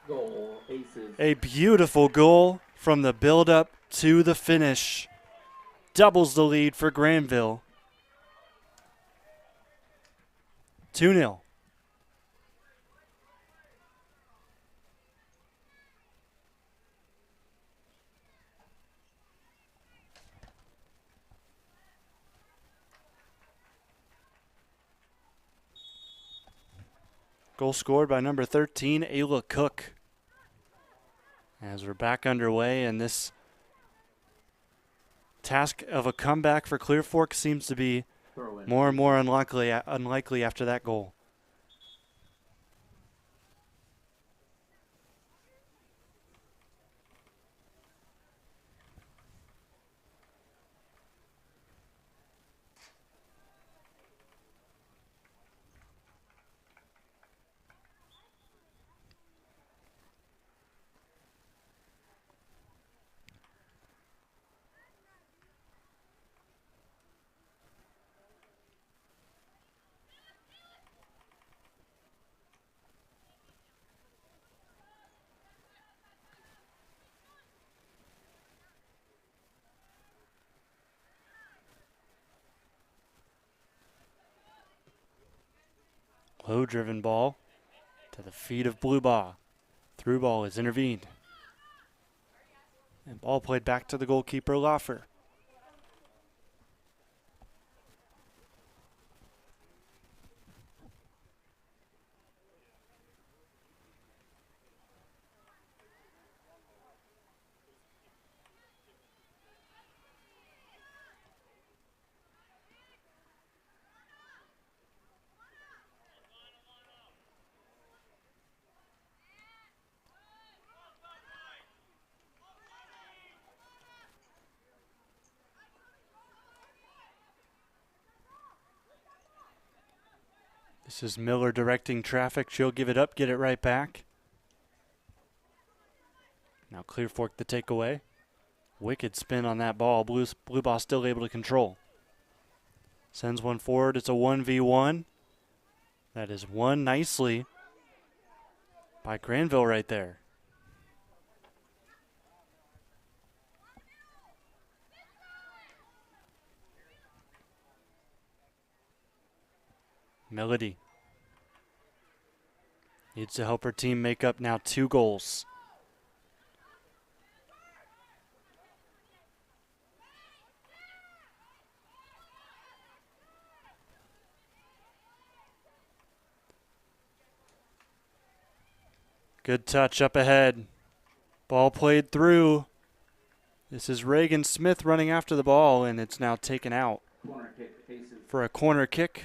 Goal, Aces. A beautiful goal from the build-up to the finish. Doubles the lead for Granville. 2-0. Goal scored by number 13, Ayla Cook. As we're back underway, and this task of a comeback for Clear Fork seems to be more and more unlikely after that goal. Low driven ball to the feet of Blue Ball. Through ball is intervened. And ball played back to the goalkeeper, Loffer. This is Miller directing traffic. She'll give it up, get it right back. Now Clear Fork the takeaway. Wicked spin on that ball. Blue Ball still able to control. Sends one forward. It's a 1v1. That is won nicely by Granville right there. Melody needs to help her team make up now 2 goals. Good touch up ahead. Ball played through. This is Reagan Smith running after the ball, and it's now taken out Corner kick, Aces. for a corner kick.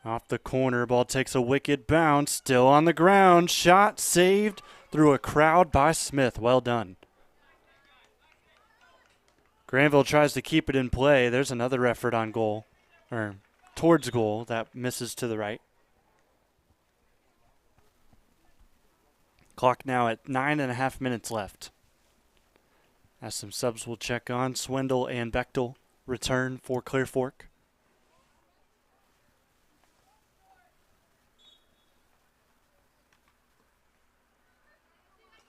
Off the corner, ball takes a wicked bounce, still on the ground. Shot saved through a crowd by Smith. Well done. Granville tries to keep it in play. There's another effort on goal, or towards goal, that misses to the right. Clock now at 9.5 minutes left. As some subs will check on, Swindle and Bechtel return for Clear Fork.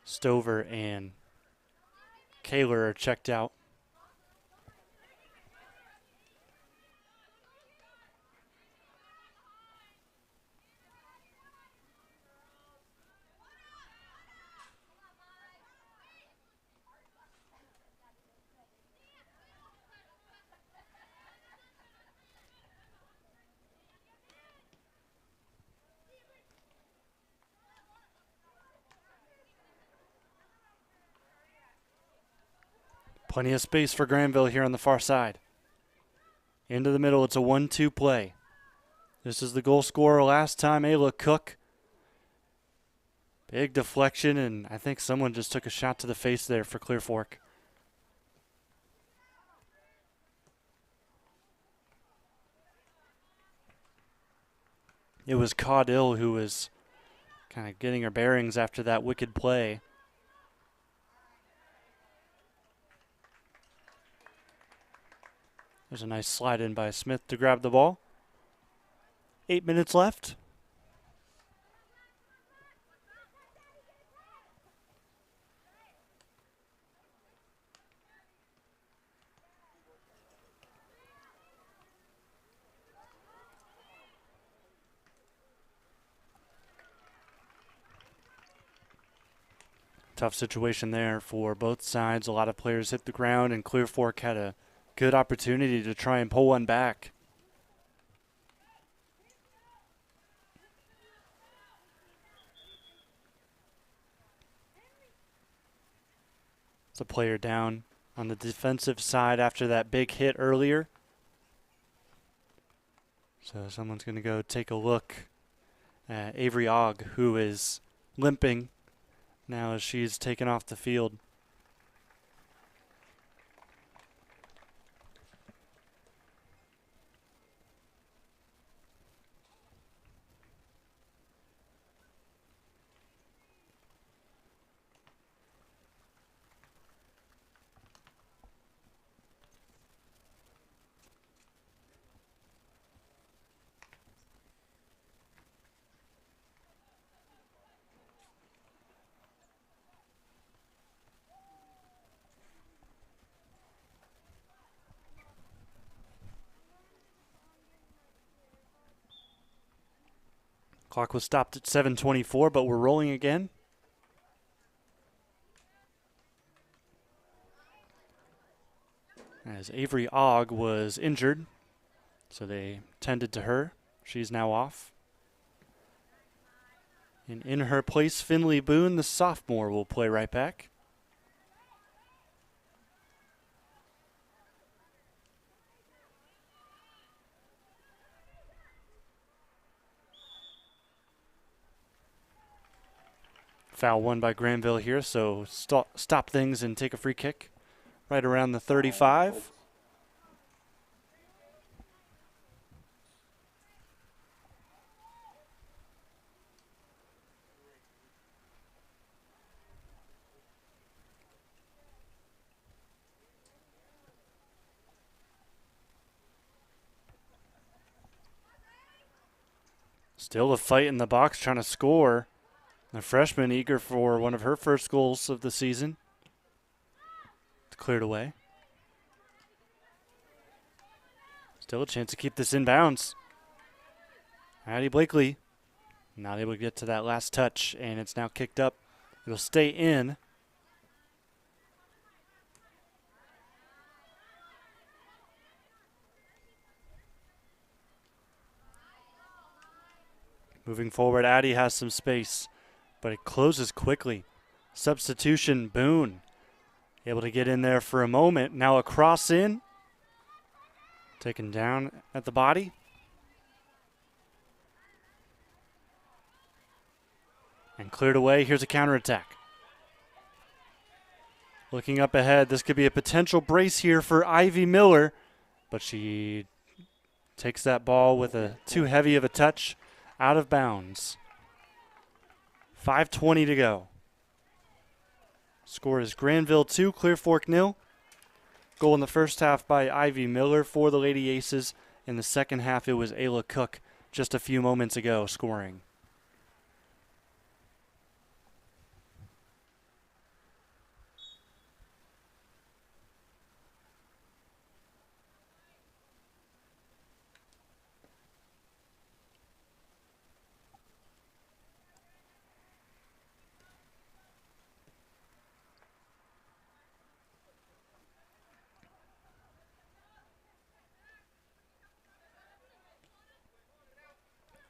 Stover and Kaler are checked out. Plenty of space for Granville here on the far side. Into the middle, it's a 1-2 play. This is the goal scorer last time, Ayla Cook. Big deflection, and I think someone just took a shot to the face there for Clear Fork. It was Caudill who was kind of getting her bearings after that wicked play. There's a nice slide in by Smith to grab the ball. 8 minutes left. Tough situation there for both sides. A lot of players hit the ground, and Clear Fork had a good opportunity to try and pull one back. It's a player down on the defensive side after that big hit earlier. So someone's going to go take a look at Avery Ogg, who is limping now as she's taken off the field. Clock was stopped at 7:24, but we're rolling again. As Avery Ogg was injured, so they tended to her. She's now off. And in her place, Finley Boone, the sophomore, will play right back. Foul one by Granville here, so stop things and take a free kick right around the 35. Still a fight in the box, trying to score. The freshman eager for one of her first goals of the season. It's cleared away. Still a chance to keep this in bounds. Addie Blakely not able to get to that last touch, and it's now kicked up. It'll stay in. Moving forward, Addie has some space, but it closes quickly. Substitution, Boone. Able to get in there for a moment. Now a cross in. Taken down at the body. And cleared away. Here's a counterattack. Looking up ahead, this could be a potential brace here for Ivy Miller, but she takes that ball with a too heavy of a touch. Out of bounds. 5:20 to go. Score is Granville 2, Clear Fork 0. Goal in the first half by Ivy Miller for the Lady Aces. In the second half, it was Ayla Cook just a few moments ago scoring.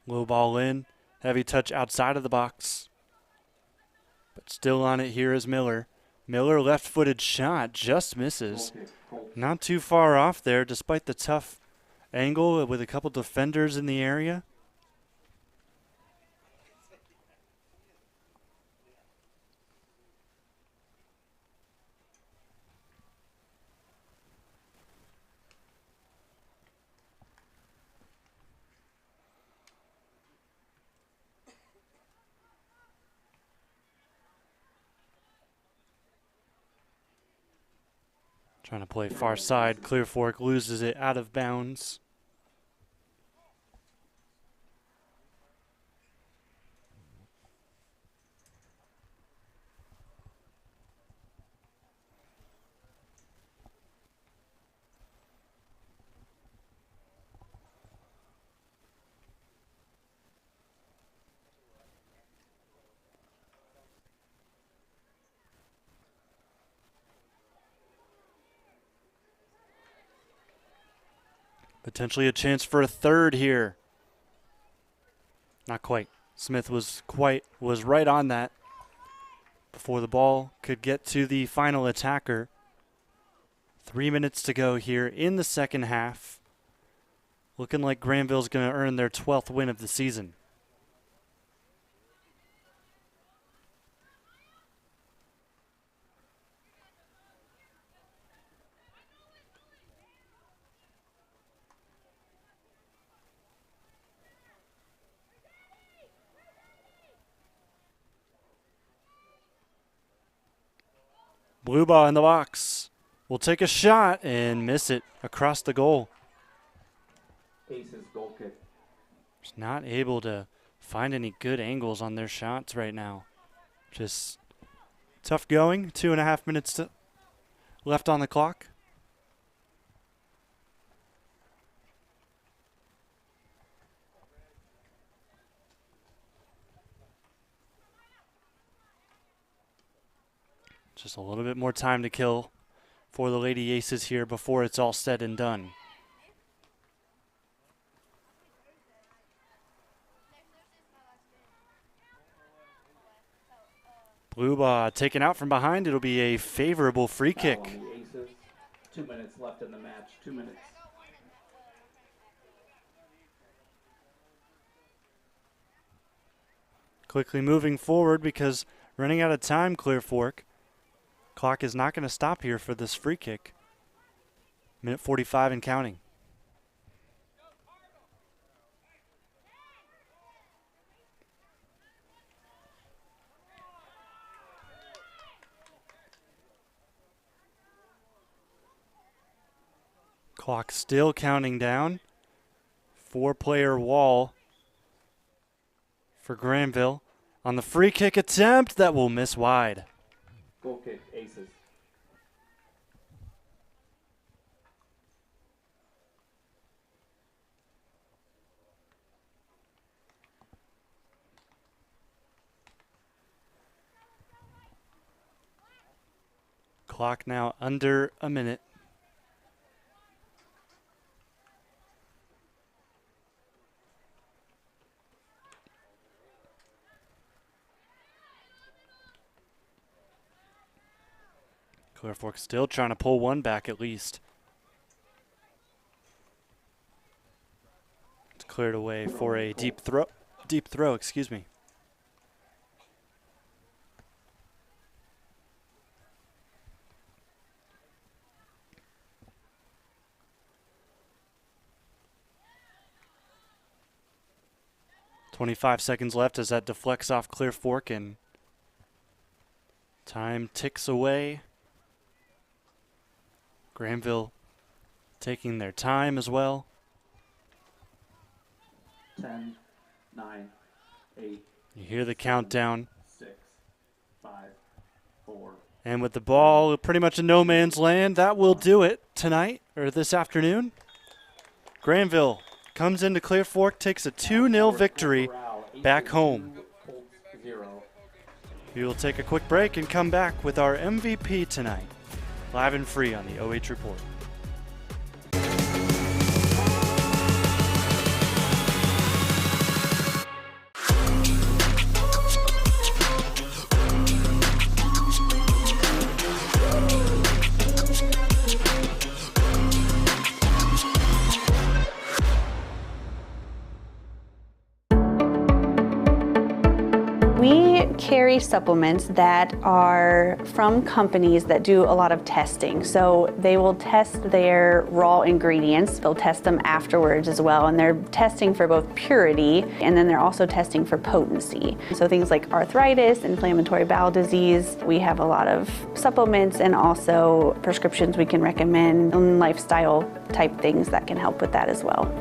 Low ball in. Heavy touch outside of the box. But still on it here is Miller. Miller left-footed shot just misses. Not too far off there despite the tough angle with a couple defenders in the area. Trying to play far side. Clear Fork loses it out of bounds. Potentially a chance for a third here. Not quite. Smith was right on that before the ball could get to the final attacker. 3 minutes to go here in the second half. Looking like Granville's going to earn their 12th win of the season. Blue ball in the box. Will take a shot and miss it across the goal. Aces goal kick. Just not able to find any good angles on their shots right now. Just tough going. 2.5 minutes left on the clock. Just a little bit more time to kill for the Lady Aces here before it's all said and done. Blue ball taken out from behind. It'll be a favorable free kick. Foul on the Aces. 2 minutes left in the match. 2 minutes. Quickly moving forward because running out of time, Clear Fork. Clock is not going to stop here for this free kick. Minute 45 and counting. Clock still counting down. 4-player wall for Granville. On the free kick attempt, that will miss wide. Goal kick, Aces. Clock now under a minute. Clear Fork still trying to pull one back at least. It's cleared away for a deep throw, excuse me. .25 seconds left as that deflects off Clear Fork and time ticks away. Granville taking their time as well. 10, 9, 8. You hear the countdown. 6, 5, 4. And with the ball pretty much in no man's land, that will do it tonight, or this afternoon. Granville comes into Clear Fork, takes a 2-0 victory back home. We will take a quick break and come back with our MVP tonight. Live and free on the OH Report. We carry supplements that are from companies that do a lot of testing. So they will test their raw ingredients. They'll test them afterwards as well. And they're testing for both purity and then they're also testing for potency. So things like arthritis, inflammatory bowel disease. We have a lot of supplements and also prescriptions we can recommend and lifestyle type things that can help with that as well.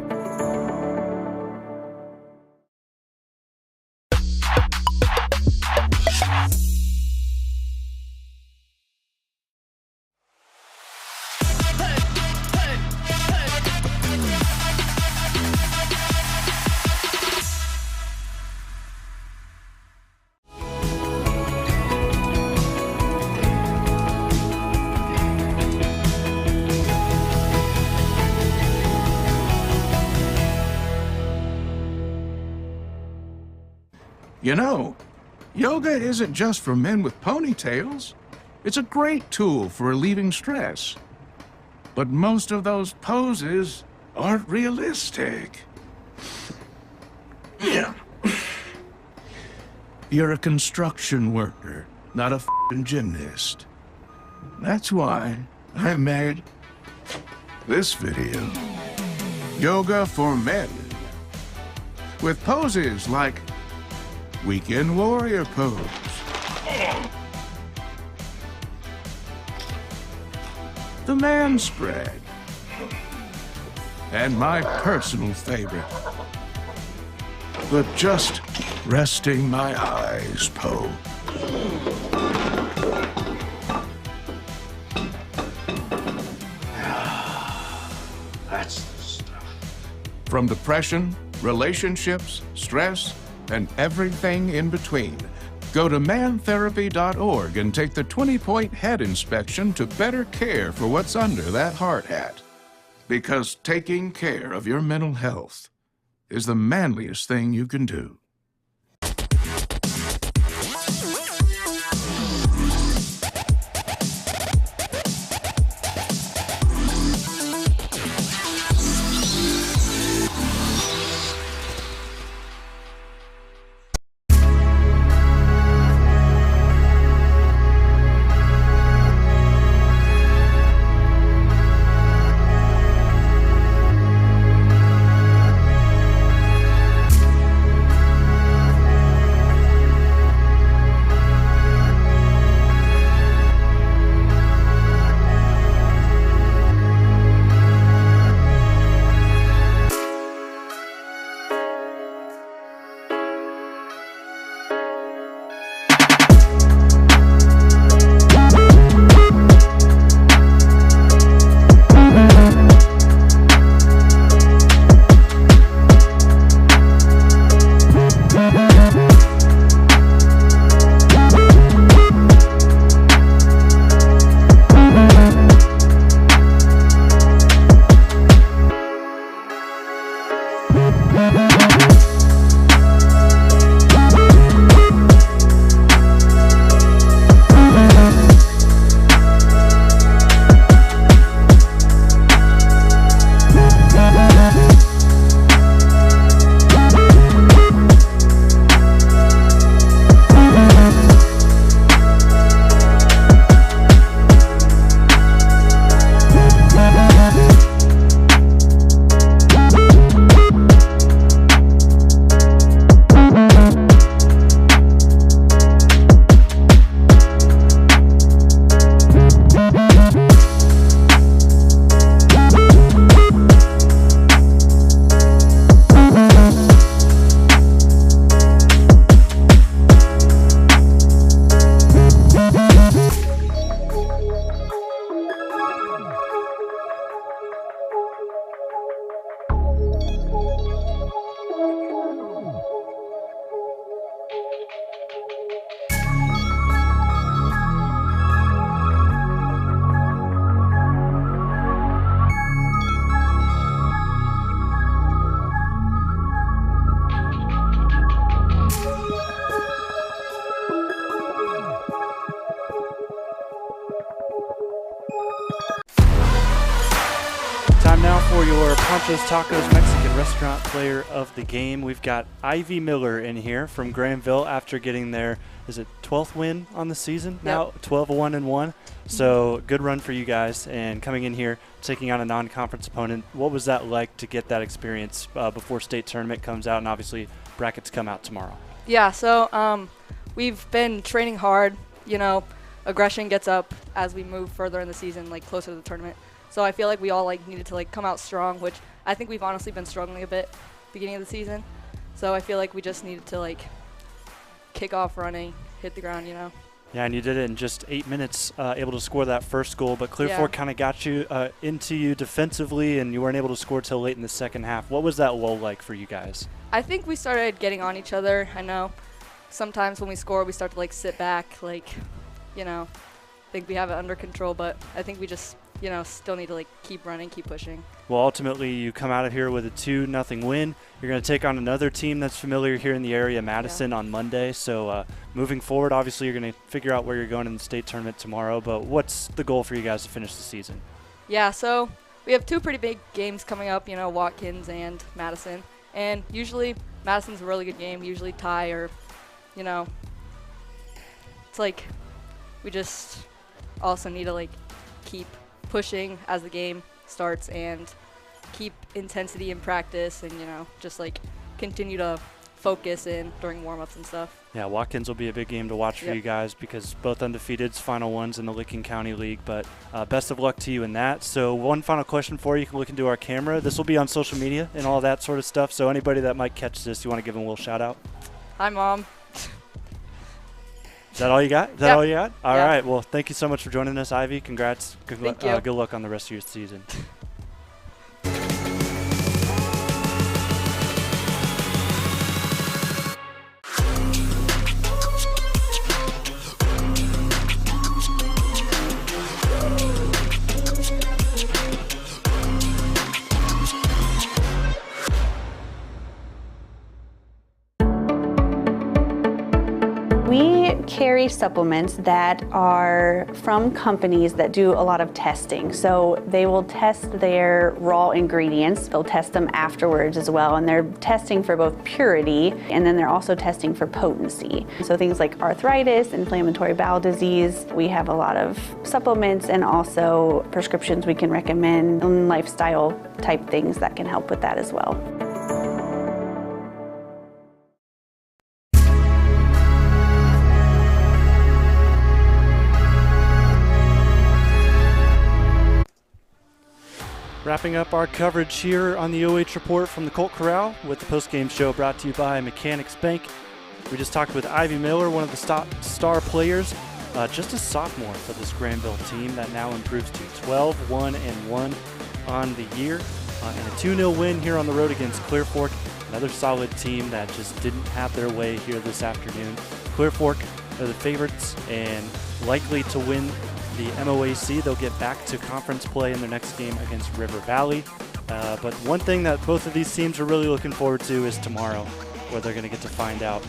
You know, yoga isn't just for men with ponytails. It's a great tool for relieving stress. But most of those poses aren't realistic. Yeah. You're a construction worker, not a f***ing gymnast. That's why I made this video. Yoga for men. With poses like Weekend Warrior pose. The man spread. And my personal favorite. The just resting my eyes pose. That's the stuff. From depression, relationships, stress, and everything in between, Go to mantherapy.org and take the 20-point head inspection to better care for what's under that hard hat. Because taking care of your mental health is the manliest thing you can do. Time now for your Panchos Tacos Mexican Restaurant Player of the Game. We've got Ivy Miller in here from Granville after getting their, is it 12th win on the season? Now 12-1-1. So good run for you guys. And coming in here, taking on a non-conference opponent, what was that like to get that experience before state tournament comes out and obviously brackets come out tomorrow? Yeah, so we've been training hard. You know, aggression gets up as we move further in the season, like closer to the tournament. So I feel like we all needed to come out strong, which I think we've honestly been struggling a bit beginning of the season. So I feel like we just needed to kick off running, hit the ground, you know. Yeah, and you did it in just 8 minutes, able to score that first goal. But Clear Fork kind of got you into you defensively, and you weren't able to score till late in the second half. What was that lull like for you guys? I think we started getting on each other. I know sometimes when we score, we start to sit back, you know, think we have it under control. But I think we just, you know, still need to keep running, keep pushing. Well, ultimately, you come out of here with a 2-0 win. You're going to take on another team that's familiar here in the area, Madison, on Monday. So moving forward, obviously, you're going to figure out where you're going in the state tournament tomorrow. But what's the goal for you guys to finish the season? Yeah, so we have two pretty big games coming up, you know, Watkins and Madison. And usually Madison's a really good game, usually tie or, you know, it's we just also need to keep pushing as the game starts and keep intensity in practice and, you know, just continue to focus in during warm-ups and stuff. Yeah, Watkins will be a big game to watch for you guys because both undefeateds, final ones in the Licking County League. But best of luck to you in that. So one final question for you. You can look into our camera. This will be on social media and all that sort of stuff. So anybody that might catch this, you want to give them a little shout-out? Hi, Mom. Is that all you got? Is that all you got? All Yeah. right. Well, thank you so much for joining us, Ivy. Congrats. Good luck on the rest of your season. We carry supplements that are from companies that do a lot of testing. So they will test their raw ingredients. They'll test them afterwards as well. And they're testing for both purity, and then they're also testing for potency. So things like arthritis, inflammatory bowel disease. We have a lot of supplements and also prescriptions we can recommend, and lifestyle type things that can help with that as well. Wrapping up our coverage here on the OH Report from the Colt Corral with the postgame show brought to you by Mechanics Bank. We just talked with Ivy Miller, one of the star players, just a sophomore for this Granville team that now improves to 12-1-1 on the year. And a 2-0 win here on the road against Clear Fork, another solid team that just didn't have their way here this afternoon. Clear Fork are the favorites and likely to win the MOAC. They'll get back to conference play in their next game against River Valley. But one thing that both of these teams are really looking forward to is tomorrow, where they're going to get to find out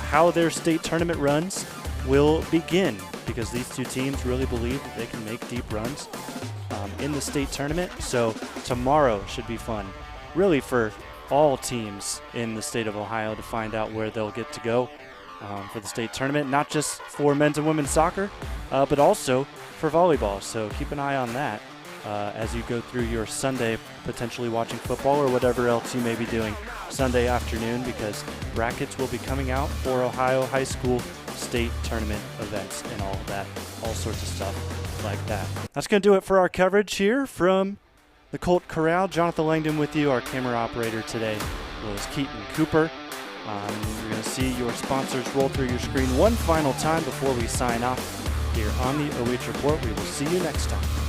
how their state tournament runs will begin, because these two teams really believe that they can make deep runs in the state tournament. So tomorrow should be fun, really, for all teams in the state of Ohio to find out where they'll get to go for the state tournament, not just for men's and women's soccer, but also for volleyball. So keep an eye on that as you go through your Sunday, potentially watching football or whatever else you may be doing Sunday afternoon, because brackets will be coming out for Ohio high school state tournament events and all of that, all sorts of stuff like that. That's going to do it for our coverage here from the Colt Corral. Jonathan Langdon with you. Our camera operator today was Keaton Cooper. You're going to see your sponsors roll through your screen one final time before we sign off here on the OH Report. We will see you next time.